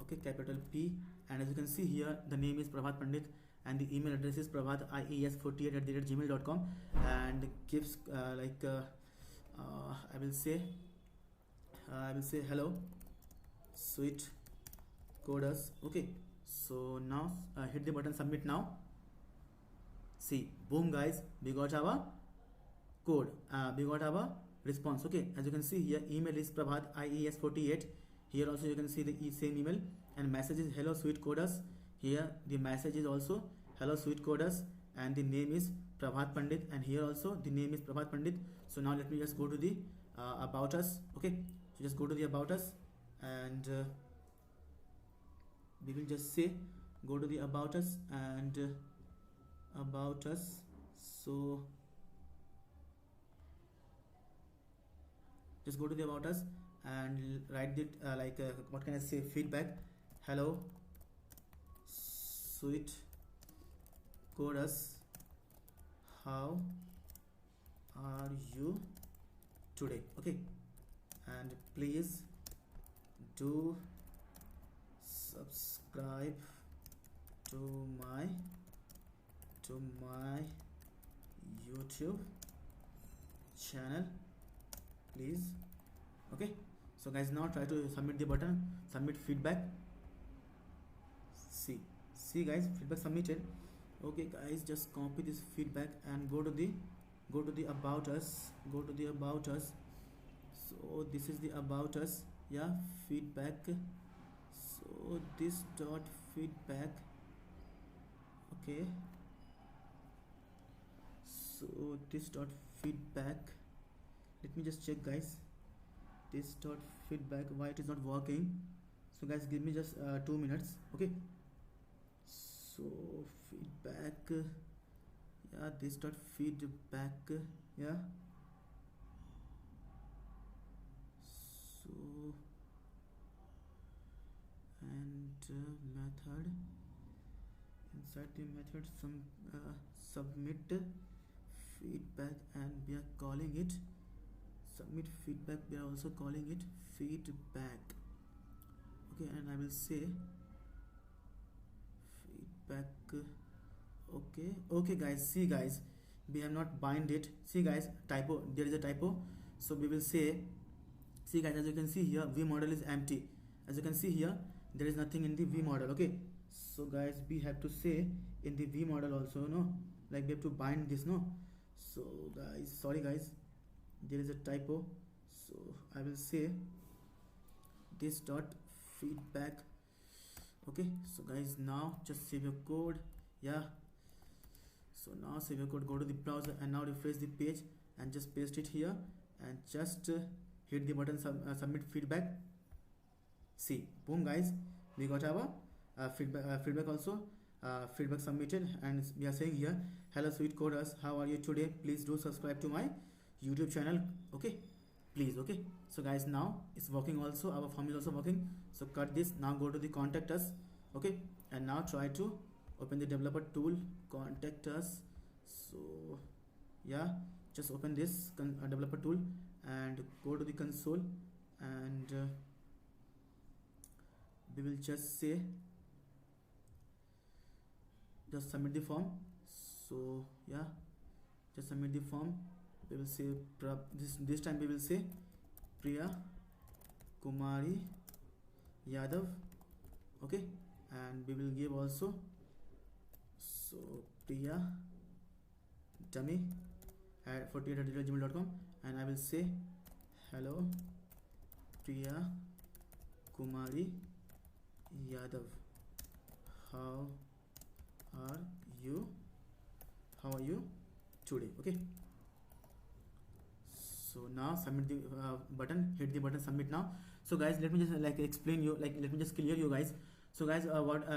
Okay, capital P, and as you can see here, the name is Prabhat Pandit, and the email address is prabhaties48@gmail.com, and gives I will say hello sweet coders. Okay, so now hit the button, submit now. See, boom guys, we got our code, we got our response. Okay, as you can see here, email is prabhaties48. here also you can see the same email, and message is hello sweet coders. Here the message is also hello sweet coders, and the name is Prabhat Pandit, and here also the name is Prabhat Pandit. So now let me just go to the about us. Okay, so just go to the about us, and we will just say go to the about us, and about us. So just go to the about us, and write it what can I say, feedback, hello sweet coders, how are you today? Okay, and please do subscribe to my YouTube channel, please. Okay, so guys, now try to submit the button, submit feedback. See guys, feedback submitted. Okay guys, just copy this feedback and go to the about us, go to the about us. So this is the about us, yeah, feedback. So this dot feedback. Okay, so this dot feedback, let me just check guys, this dot feedback, why it is not working. So guys, give me just 2 minutes. Okay, so feedback, yeah, this dot feedback, yeah. So and method, inside the method some submit feedback, and we are calling it submit feedback, we are also calling it feedback. Okay, and I will say feedback. Okay guys, see guys, we have not bind it. See guys, typo, there is a typo. So we will say, see guys, as you can see here, v model is empty. As you can see here, there is nothing in the v model. Okay, so guys, we have to say in the v model also, no, like we have to bind this, no. So guys, sorry guys, there is a typo. So I will say this dot feedback. Okay, so guys, now just save your code. Yeah, so now save your code, go to the browser and now refresh the page and just paste it here and just hit the button submit feedback. See, boom guys, we got our feedback also, feedback submitted, and we are saying here, hello sweet coders, how are you today? Please do subscribe to my YouTube channel. Okay, please. Okay, so guys, now it's working also, our form is also working. So cut this, now go to the contact us. Okay, and now try to open the developer tool, contact us. So yeah, just open this developer tool and go to the console, and we will just say, just submit the form. So yeah, just submit the form. We will say this time we will say Priya Kumari Yadav. Okay, and we will give also, so Priya dummy at 48@gmail.com, and I will say hello Priya Kumari Yadav, how are you today? Okay, so now submit the button, hit the button submit now. So guys, let me just explain you, let me just clear you guys. So guys, what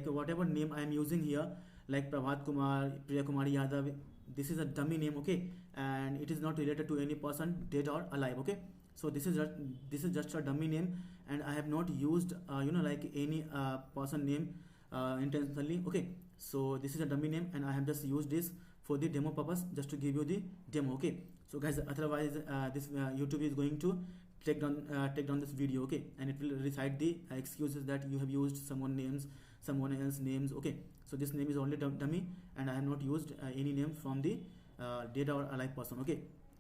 whatever name I am using here, like Prabhat Kumar, Priya Kumari Yadav, this is a dummy name. Okay, and it is not related to any person dead or alive. Okay, so this is just a dummy name, and I have not used any person name intentionally. Okay, so this is a dummy name and I have just used this for the demo purpose, just to give you the demo. Okay, so guys, otherwise this YouTube is going to take down this video. Okay, and it will recite the excuses that you have used someone else names. Okay, so this name is only dummy and I have not used any name from the dead or alive person. Okay,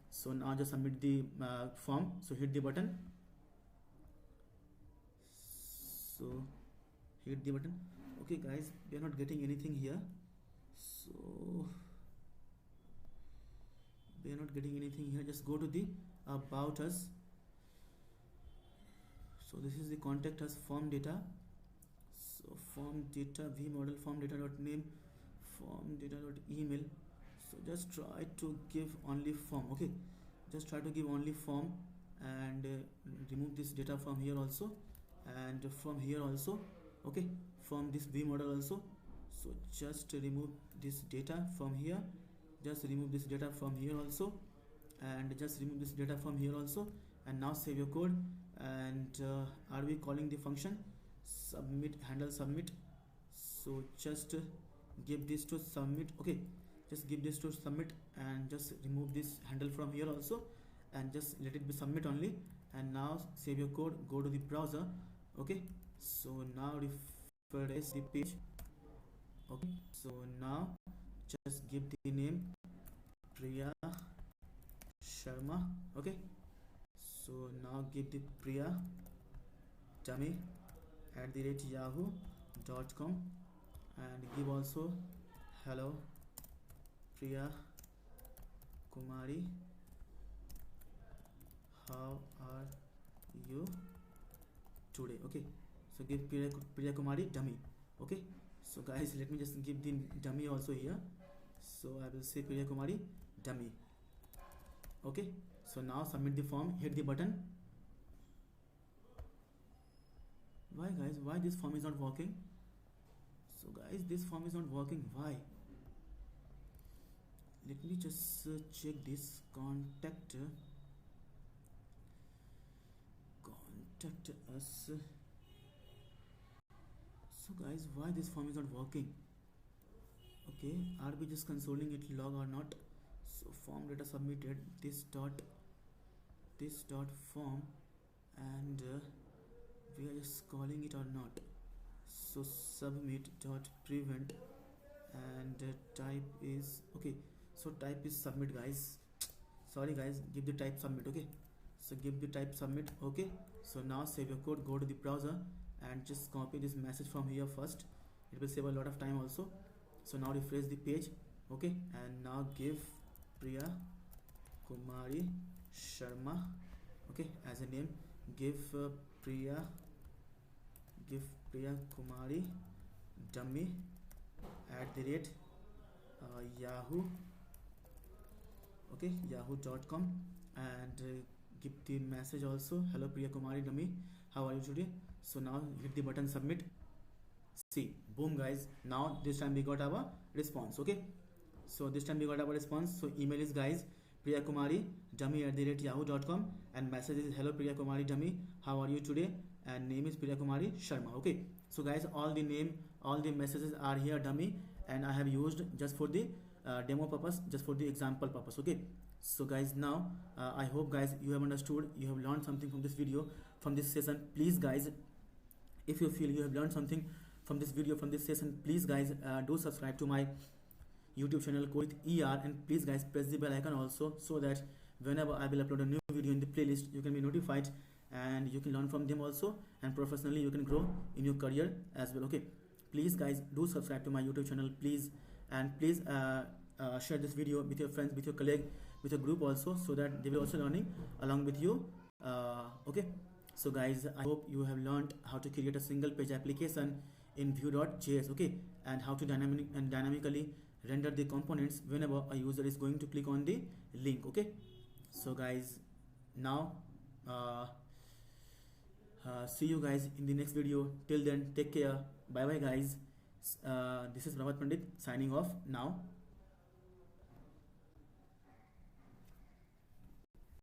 so now just submit the form. So hit the button, so hit the button. Okay guys, we are not getting anything here, so we are not getting anything here. Just go to the about us. So this is the contact us form data. So form data v model form data dot name form data dot email. So just try to give only form. Okay, just try to give only form, and remove this data from here also, and from here also. Okay, from this v model also. So just remove this data from here, just remove this data from here also, and just remove this data from here also. And now save your code, and are we calling the function submit handle submit. So just give this to submit. Okay, just give this to submit, and just remove this handle from here also, and just let it be submit only. And now save your code, go to the browser. Okay, so now refresh the page. Okay, so now just give the name Priya Sharma. Okay, so now give the Priya dummy @yahoo.com, and give also hello Priya Kumari, how are you today? Okay, so give Priya Kumari dummy. Okay, so guys, let me just give the dummy also here. So I will say Priya Kumari dummy. Okay, so now submit the form, hit the button. Why guys, why this form is not working? So guys, this form is not working. Why? Let me just check this contact us. So guys, why this form is not working? Okay, are we just consoling it log or not? So form data submitted, this dot form, and we are just calling it or not. So submit dot prevent, and type is okay. So type is submit guys. sorry guys, give the type submit. Okay, so give the type submit. Okay, so now save your code, go to the browser and just copy this message from here first. It will save a lot of time also. So now refresh the page. Okay, and now give Priya Kumari Sharma, okay, as a name. Give Priya Kumari dummy @ Yahoo, okay, yahoo.com, and give the message also, hello Priya Kumari dummy, how are you today? So now hit the button submit. See, boom guys, now this time we got our response. Okay, so this time we got our response. So email is guys Priya Kumari dummy @yahoo.com, and message is hello Priya Kumari dummy, how are you today, and name is Priya Kumari Sharma. Okay, so guys, all the messages are here dummy, and I have used just for the demo purpose, just for the example purpose. Okay, so guys, now I hope guys you have understood, you have learned something from this video, from this session. Please guys, if you feel you have learned something from this video, from this session, please guys do subscribe to my YouTube channel Code with ER, and please guys press the bell icon also, so that whenever I will upload a new video in the playlist, you can be notified and you can learn from them also, and professionally you can grow in your career as well. Okay, please guys do subscribe to my YouTube channel, please, and please share this video with your friends, with your colleague, with your group also, so that they will also learning along with you. Okay, so guys, I hope you have learned how to create a single page application in Vue.js, okay, and how to dynamically render the components whenever a user is going to click on the link. Okay, so guys, now see you guys in the next video. Till then, take care, bye bye guys. This is Pravat Pandit signing off now.